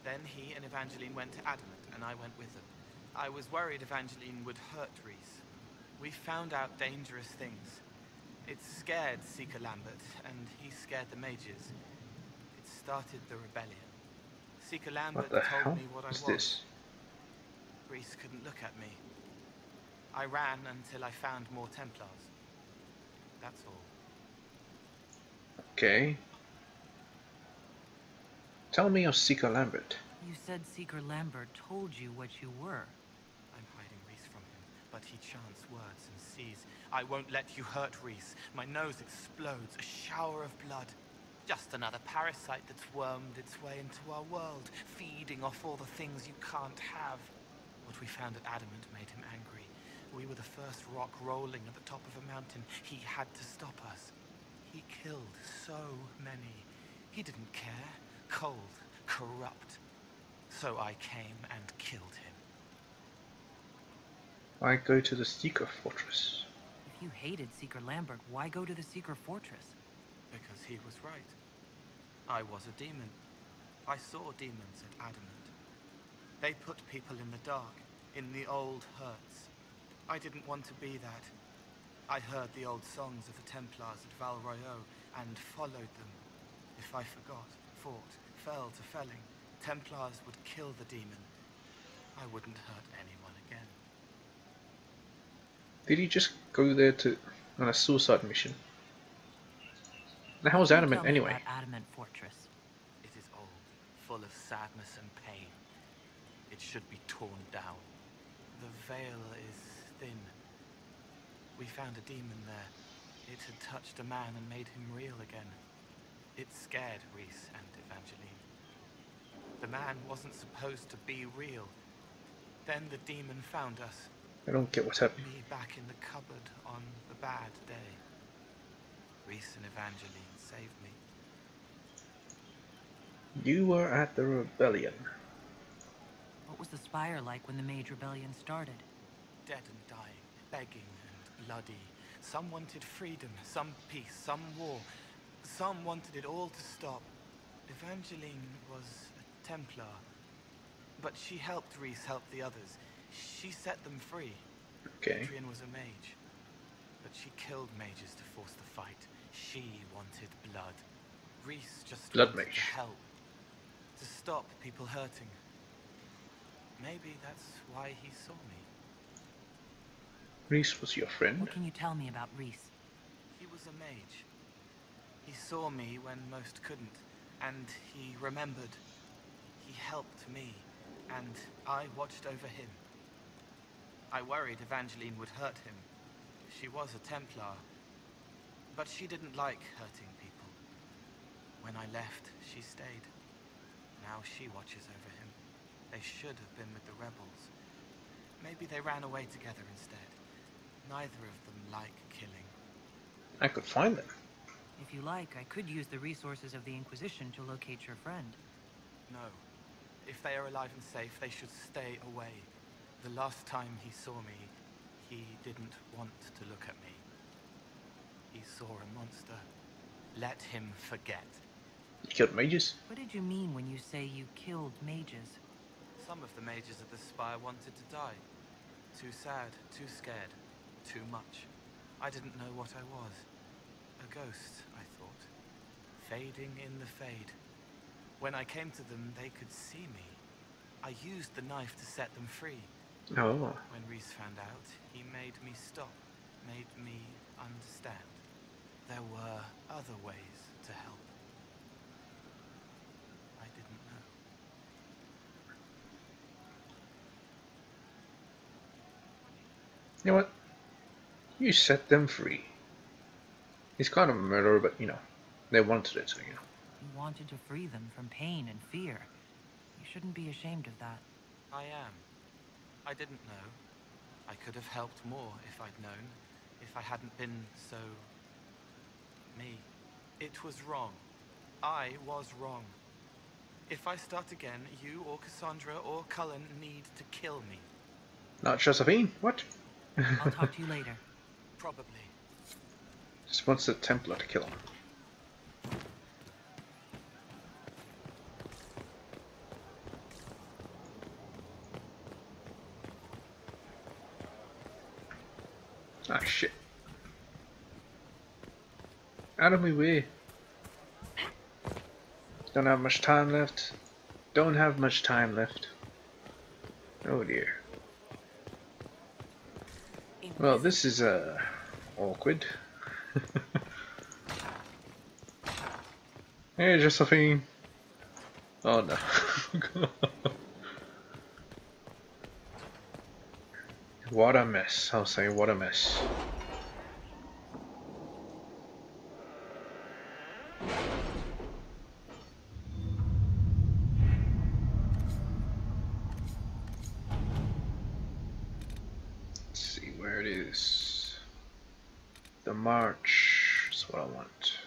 Then he and Evangeline went to Adamant, and I went with them. I was worried Evangeline would hurt Reese. We found out dangerous things. It scared Seeker Lambert, and he scared the mages. It started the rebellion. Seeker Lambert told me what I was. This? Reese couldn't look at me. I ran until I found more Templars. That's all. Okay. Tell me of Seeker Lambert. You said Seeker Lambert told you what you were. I'm hiding Reese from him, but he chants words and sees. I won't let you hurt Reese. My nose explodes, a shower of blood. Just another parasite that's wormed its way into our world, feeding off all the things you can't have. What we found at Adamant made him angry. We were the first rock rolling at the top of a mountain. He had to stop us. He killed so many. He didn't care. Cold, corrupt. So I came and killed him. Why go to the Seeker Fortress? If you hated Seeker Lambert, why go to the Seeker Fortress? Because he was right. I was a demon. I saw demons at Adamant. They put people in the dark, in the old hurts. I didn't want to be that. I heard the old songs of the Templars at Val Royeaux and followed them. If I forgot, fought, fell to felling, Templars would kill the demon. I wouldn't hurt anyone again. Did he just go there on a suicide mission? The hell's Adamant anyway? Adamant Fortress. It is old, full of sadness and pain. It should be torn down. The veil is thin. We found a demon there. It had touched a man and made him real again. It scared Reese and Evangeline. The man wasn't supposed to be real. Then the demon found us. I don't get what's happening. Me back in the cupboard on the bad day. Reese and Evangeline saved me. You were at the rebellion. What was the Spire like when the Mage Rebellion started? Dead and dying, begging and bloody. Some wanted freedom, some peace, some war. Some wanted it all to stop. Evangeline was a Templar, but she helped Reese help the others. She set them free. Okay. Adrian was a mage, but she killed mages to force the fight. She wanted blood. Reese just Blood wanted mage. to help, to stop people hurting. Maybe that's why he saw me. Reese was your friend? What can you tell me about Reese? He was a mage. He saw me when most couldn't, and he remembered. He helped me, and I watched over him. I worried Evangeline would hurt him. She was a Templar, but she didn't like hurting people. When I left, she stayed. Now she watches over him. They should have been with the rebels. Maybe they ran away together instead. Neither of them like killing. I could find them. If you like, I could use the resources of the Inquisition to locate your friend. No. If they are alive and safe, they should stay away. The last time he saw me, he didn't want to look at me. He saw a monster. Let him forget. You killed mages? What did you mean when you say you killed mages? Some of the mages at the Spire wanted to die. Too sad, too scared, too much. I didn't know what I was. A ghost, I thought. Fading in the fade. When I came to them, they could see me. I used the knife to set them free. Oh. When Reese found out, he made me stop, made me understand. There were other ways to help. I didn't know. You know what? You set them free. He's kind of a murderer, but you know, they wanted it, so you know. You wanted to free them from pain and fear. You shouldn't be ashamed of that. I am. I didn't know. I could have helped more if I'd known. If I hadn't been so... me. It was wrong. I was wrong. If I start again, you or Cassandra or Cullen need to kill me. Not Josephine? What? I'll talk to you later. Probably. Just wants the Templar to kill him. Ah, shit. Out of my way. Don't have much time left. Don't have much time left. Oh dear. Well, this is awkward. Hey, Josephine. Oh no. What a mess. I'll say what a mess. Let's see where it is. The march is what I want.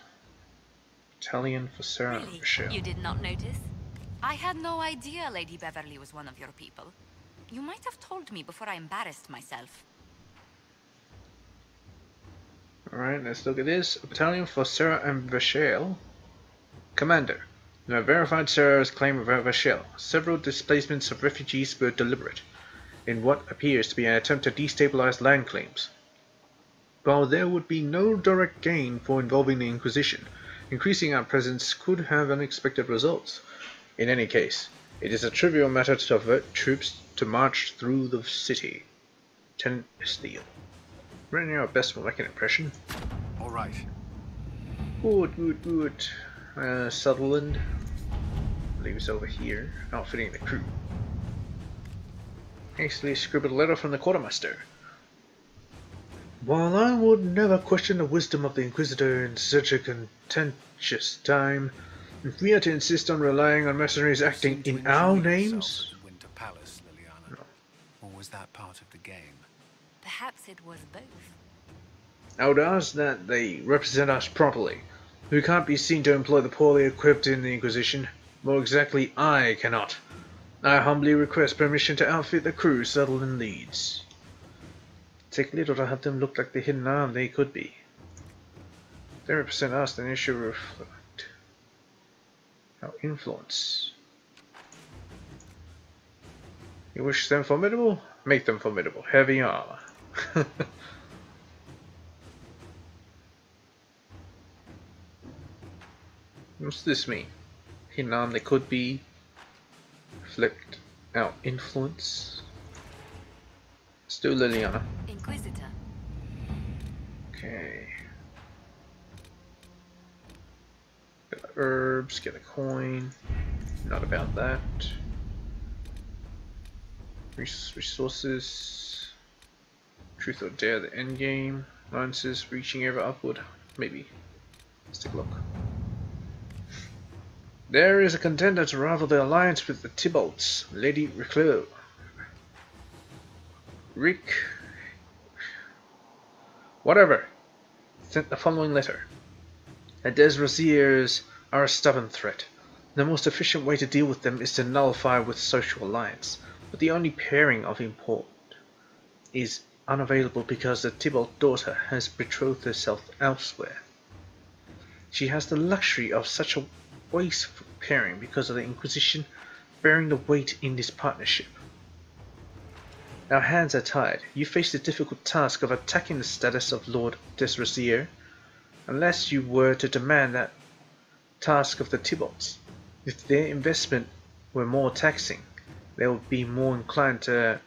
Battalion for Sarah and Really? Michelle. You did not notice? I had no idea Lady Beverly was one of your people. You might have told me before I embarrassed myself. Alright, let's look at this. A battalion for Sarah and Vashale. Commander, you have verified Sarah's claim of Vashale. Several displacements of refugees were deliberate, in what appears to be an attempt to destabilize land claims. While there would be no direct gain for involving the Inquisition, increasing our presence could have unexpected results. In any case, it is a trivial matter to divert troops to march through the city. Lieutenant Steele. Running our best will make an impression. All right. Good, good, good. Sutherland. Leaves over here, outfitting the crew. Hastily scribbled a letter from the quartermaster. While I would never question the wisdom of the Inquisitor in such a contentious time, if we are to insist on relying on mercenaries acting in our names... At the Winter Palace, Liliana. No. Or was that part of the game? Perhaps it was both. I would ask that they represent us properly. We can't be seen to employ the poorly equipped in the Inquisition. More exactly, I cannot. I humbly request permission to outfit the crew Sutherland leads. Take little to have them look like the hidden arm they could be. If they represent us, then it should reflect our influence. You wish them formidable? Make them formidable. Heavy armor. What's this mean? Hidden arm they could be. Reflect our influence. Let's do Liliana. Inquisitor. Okay. Get the herbs, get a coin. Not about that. Resources. Truth or dare, the end game. Lances reaching ever upward. Maybe. Let's take a look. There is a contender to rival the alliance with the Tybalts, Lady Reclos. Whatever. Sent the following letter. The Desrosiers are a stubborn threat. The most efficient way to deal with them is to nullify with social alliance, but the only pairing of import is unavailable because the Tybalt daughter has betrothed herself elsewhere. She has the luxury of such a wasteful pairing because of the Inquisition bearing the weight in this partnership. Our hands are tied. You face the difficult task of attacking the status of Lord Desrosier, unless you were to demand that task of the Tybalts. If their investment were more taxing, they would be more inclined to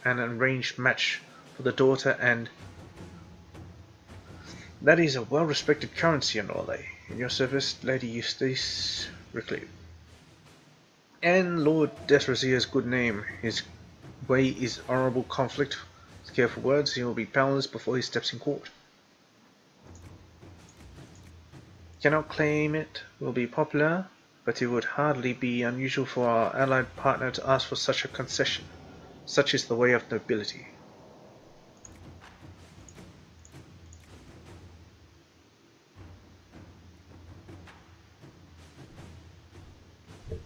an arranged match for the daughter, and that is a well-respected currency in Orlais. In your service, Lady Eustace Recluse. And Lord Desrosier's good name. His way is honourable conflict. With careful words, he will be powerless before he steps in court. Cannot claim it will be popular, but it would hardly be unusual for our allied partner to ask for such a concession. Such is the way of nobility.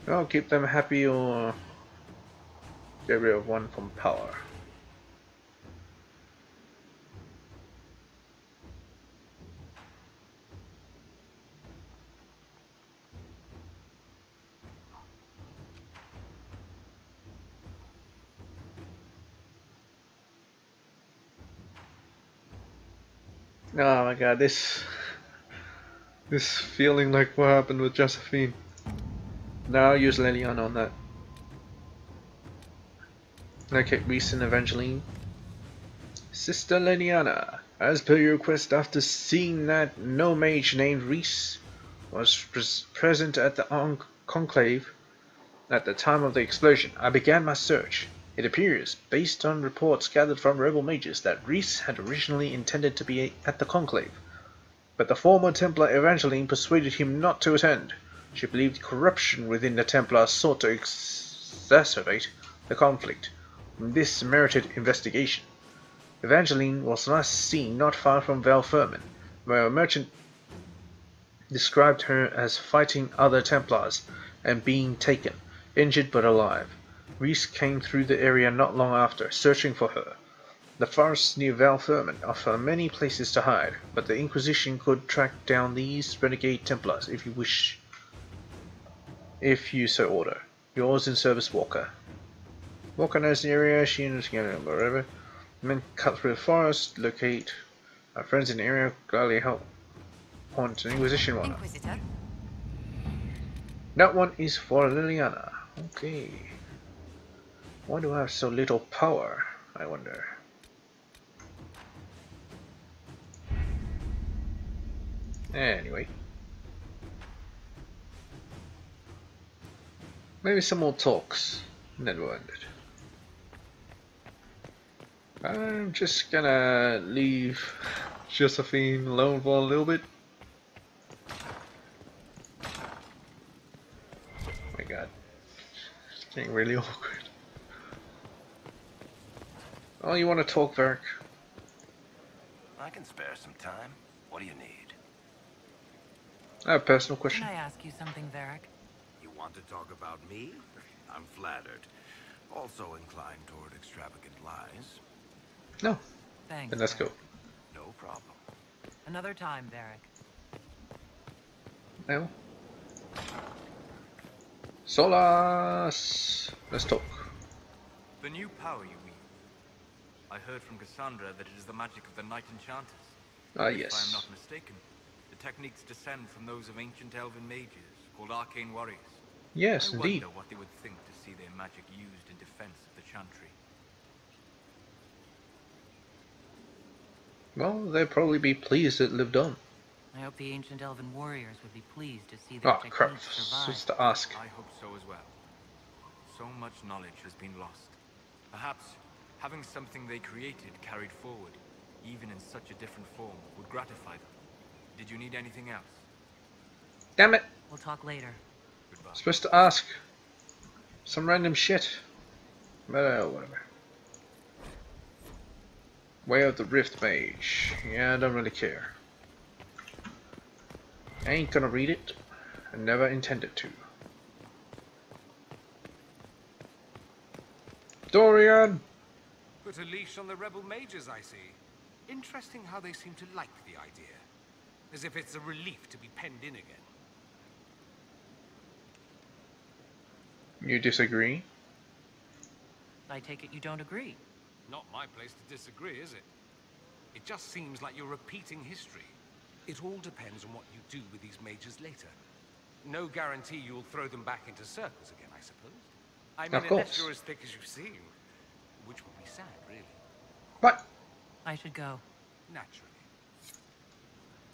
I'll keep them happy or get rid of one from power. Oh my god, this feeling like what happened with Josephine. Now I'll use Leliana on that. Okay, Reese and Evangeline. Sister Leliana, as per your request, after seeing that no mage named Reese was present at the conclave at the time of the explosion, I began my search. It appears, based on reports gathered from rebel mages, that Reese had originally intended to be at the conclave, but the former Templar Evangeline persuaded him not to attend. She believed corruption within the Templars sought to exacerbate the conflict. This merited investigation. Evangeline was last seen not far from Valfermin, where a merchant described her as fighting other Templars and being taken, injured but alive. Reese came through the area not long after, searching for her. The forests near Valfermin offer many places to hide, but the Inquisition could track down these renegade Templars if you so order. Yours in service, Walker. Walker knows the area, she understands wherever. Men cut through the forest, locate our friends in the area, gladly help point an Inquisition one. Inquisitor? That one is for Liliana. Okay. Why do I have so little power, I wonder? Anyway. Maybe some more talks, and then we'll end it. I'm just gonna leave Josephine alone for a little bit. Oh my god. It's getting really awkward. Oh, you want to talk, Varric? I can spare some time. What do you need? I have a personal question. Can I ask you something, Varric? You want to talk about me? I'm flattered. Also inclined toward extravagant lies. No. Thanks. Then let's go. No problem. Another time, Varric. No. Solas! Let's talk. The new power, you mean? I heard from Cassandra that it is the magic of the Knight Enchanters. Ah, If I yes. am not mistaken, the techniques descend from those of ancient elven mages, called arcane warriors. Yes, I indeed. wonder what they would think to see their magic used in defense of the Chantry. Well, they'd probably be pleased it lived on. I hope the ancient elven warriors would be pleased to see their Oh crap, techniques survive. just to ask. I hope so as well. So much knowledge has been lost. Perhaps having something they created carried forward, even in such a different form, would gratify them. Did you need anything else? Damn it! We'll talk later. Goodbye. Supposed to ask some random shit. But whatever. Way of the Rift Mage. Yeah, I don't really care. I ain't gonna read it. I never intended to. Dorian! Put a leash on the rebel mages, I see. Interesting how they seem to like the idea. As if it's a relief to be penned in again. You disagree? I take it you don't agree. Not my place to disagree, is it? It just seems like you're repeating history. It all depends on what you do with these mages later. No guarantee you'll throw them back into circles again, I suppose. I mean, unless you're as thick as you seem. Which would be sad, really. What? I should go. Naturally.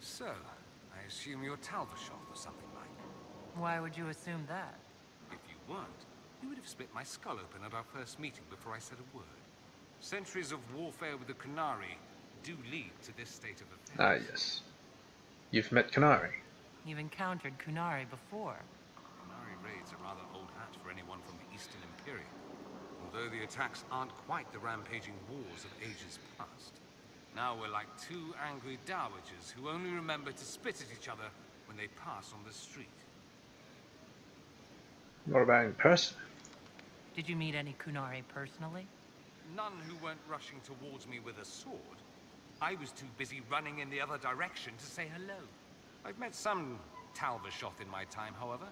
So, I assume you're Talvashov or something like. Why would you assume that? If you weren't, you would have split my skull open at our first meeting before I said a word. Centuries of warfare with the Qunari do lead to this state of affairs. Ah, yes. You've met Canary. You've encountered Qunari before. Qunari raids are rather old hat for anyone from the Eastern Imperium. Although the attacks aren't quite the rampaging wars of ages past. Now we're like two angry dowagers who only remember to spit at each other when they pass on the street. What about in person? Did you meet any Qunari personally? None who weren't rushing towards me with a sword. I was too busy running in the other direction to say hello. I've met some Talvashoth in my time, however.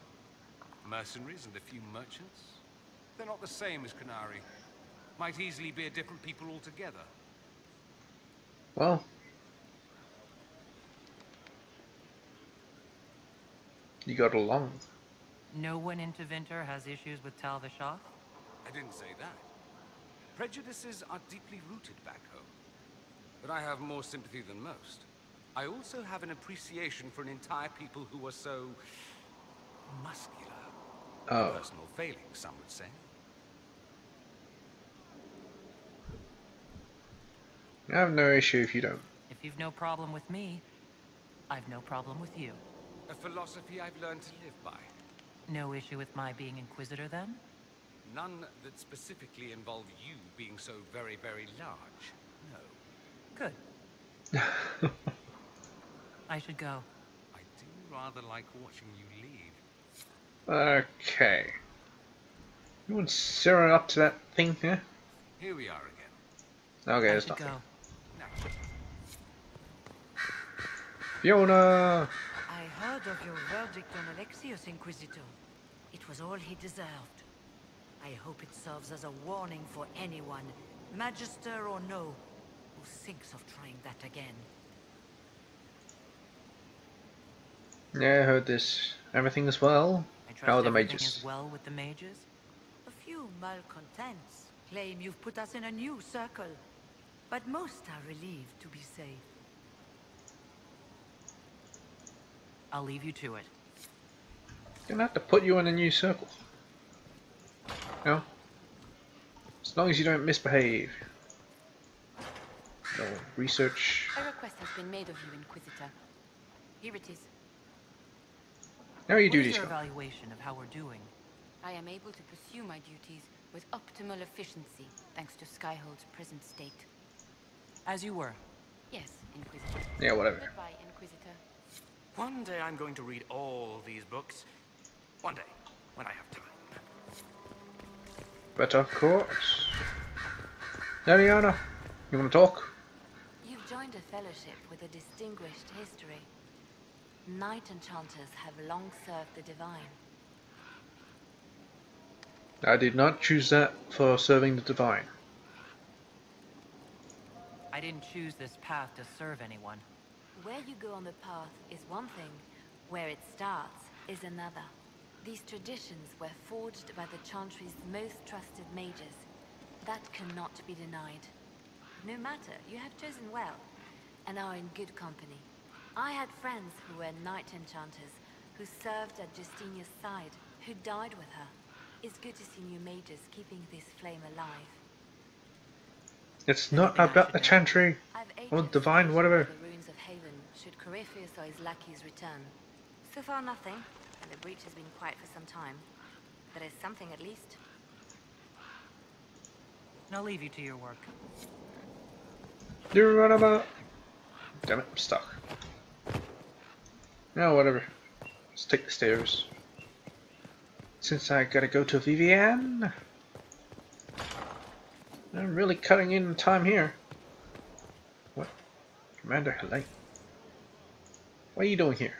Mercenaries and a few merchants. They're not the same as Qunari. Might easily be a different people altogether. Well, You got along. No one in Tevinter has issues with Tal Vashoth? I didn't say that. Prejudices are deeply rooted back home. But I have more sympathy than most. I also have an appreciation for an entire people who are so... muscular. A Oh. personal failing, some would say. I have no issue if you don't. If you've no problem with me, I've no problem with you. A philosophy I've learned to live by. No issue with my being Inquisitor, then? None that specifically involve you being so very, very large. No. Good. I should go. I do rather like watching you leave. Okay. You want Sarah up to that thing here? Here we are again. Okay, I there's should nothing. go. Fiona! I heard of your verdict on Alexius, Inquisitor. It was all he deserved. I hope it serves as a warning for anyone, Magister or no, who thinks of trying that again. Yeah, I heard this. Everything is well. How are the Everything mages? is well with the mages? A few malcontents claim you've put us in a new circle, but most are relieved to be safe. I'll leave you to it. Gonna have to put you in a new circle. No? As long as you don't misbehave. No research. A request has been made of you, Inquisitor. Here it is. How are you What do is these? your evaluation of how we're doing? I am able to pursue my duties with optimal efficiency, thanks to Skyhold's present state. As you were. Yes, Inquisitor. Yeah, whatever. Goodbye, Inquisitor. One day I'm going to read all these books. One day, when I have time. But of course. Eliana, you want to talk? You've joined a fellowship with a distinguished history. Knight enchanters have long served the divine. I did not choose that for serving the divine. I didn't choose this path to serve anyone. Where you go on the path is one thing, where it starts is another. These traditions were forged by the Chantry's most trusted mages. That cannot be denied. No matter, you have chosen well, and are in good company. I had friends who were knight enchanters, who served at Justinia's side, who died with her. It's good to see new mages keeping this flame alive. It's not about the chantry or divine, whatever. The ruins of Haven should Corypheus or his lackeys return. So far nothing, and the breach has been quiet for some time. There is something at least. I'll leave you to your work. You run about. Damn it, I'm stuck. No, whatever. Let's take the stairs. Since I gotta go to Vivian, I'm really cutting in time here. What? Commander Helene. What are you doing here?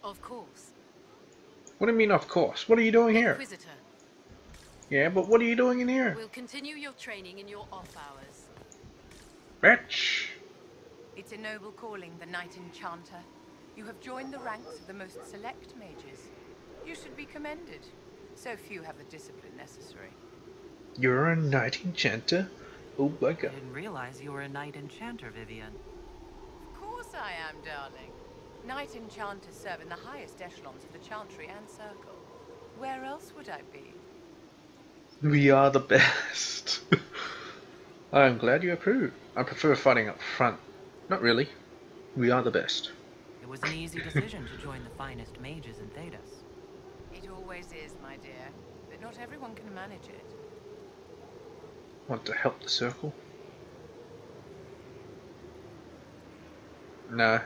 Of course. What do you mean, of course? What are you doing here? Inquisitor, Yeah, but what are you doing in here? we'll continue your training in your off hours. Bitch! It's a noble calling, the Knight Enchanter. You have joined the ranks of the most select mages. You should be commended. So few have the discipline necessary. You're a knight enchanter? Oh my I god. didn't realize you were a knight enchanter, Vivian. Of course I am, darling. Knight Enchanters serve in the highest echelons of the Chantry and Circle. Where else would I be? We are the best. I'm glad you approve. I prefer fighting up front. Not really. We are the best. It was an easy decision to join the finest mages in Thedas. It always is, my dear. But not everyone can manage it. Want to help the circle? No.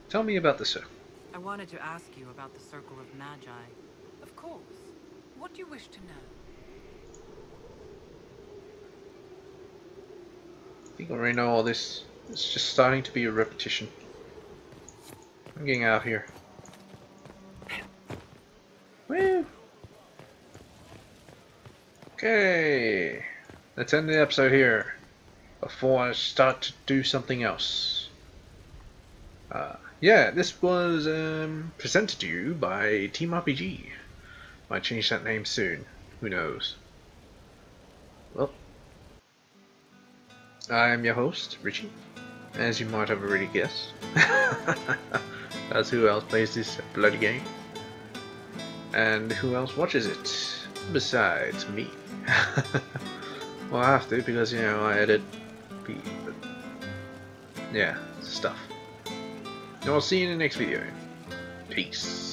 Tell me about the circle. I wanted to ask you about the Circle of Magi. Of course. What do you wish to know? I think I already know all this. It's just starting to be a repetition. I'm getting out of here. Woo! Okay. Let's end the episode here before I start to do something else. yeah, this was presented to you by Team RPG. Might change that name soon. Who knows? Well, I am your host, Richie. As you might have already guessed. That's who else plays this bloody game. And who else watches it? Besides me. Well, I have to because, you know, I edit yeah, stuff. And I'll see you in the next video. Peace.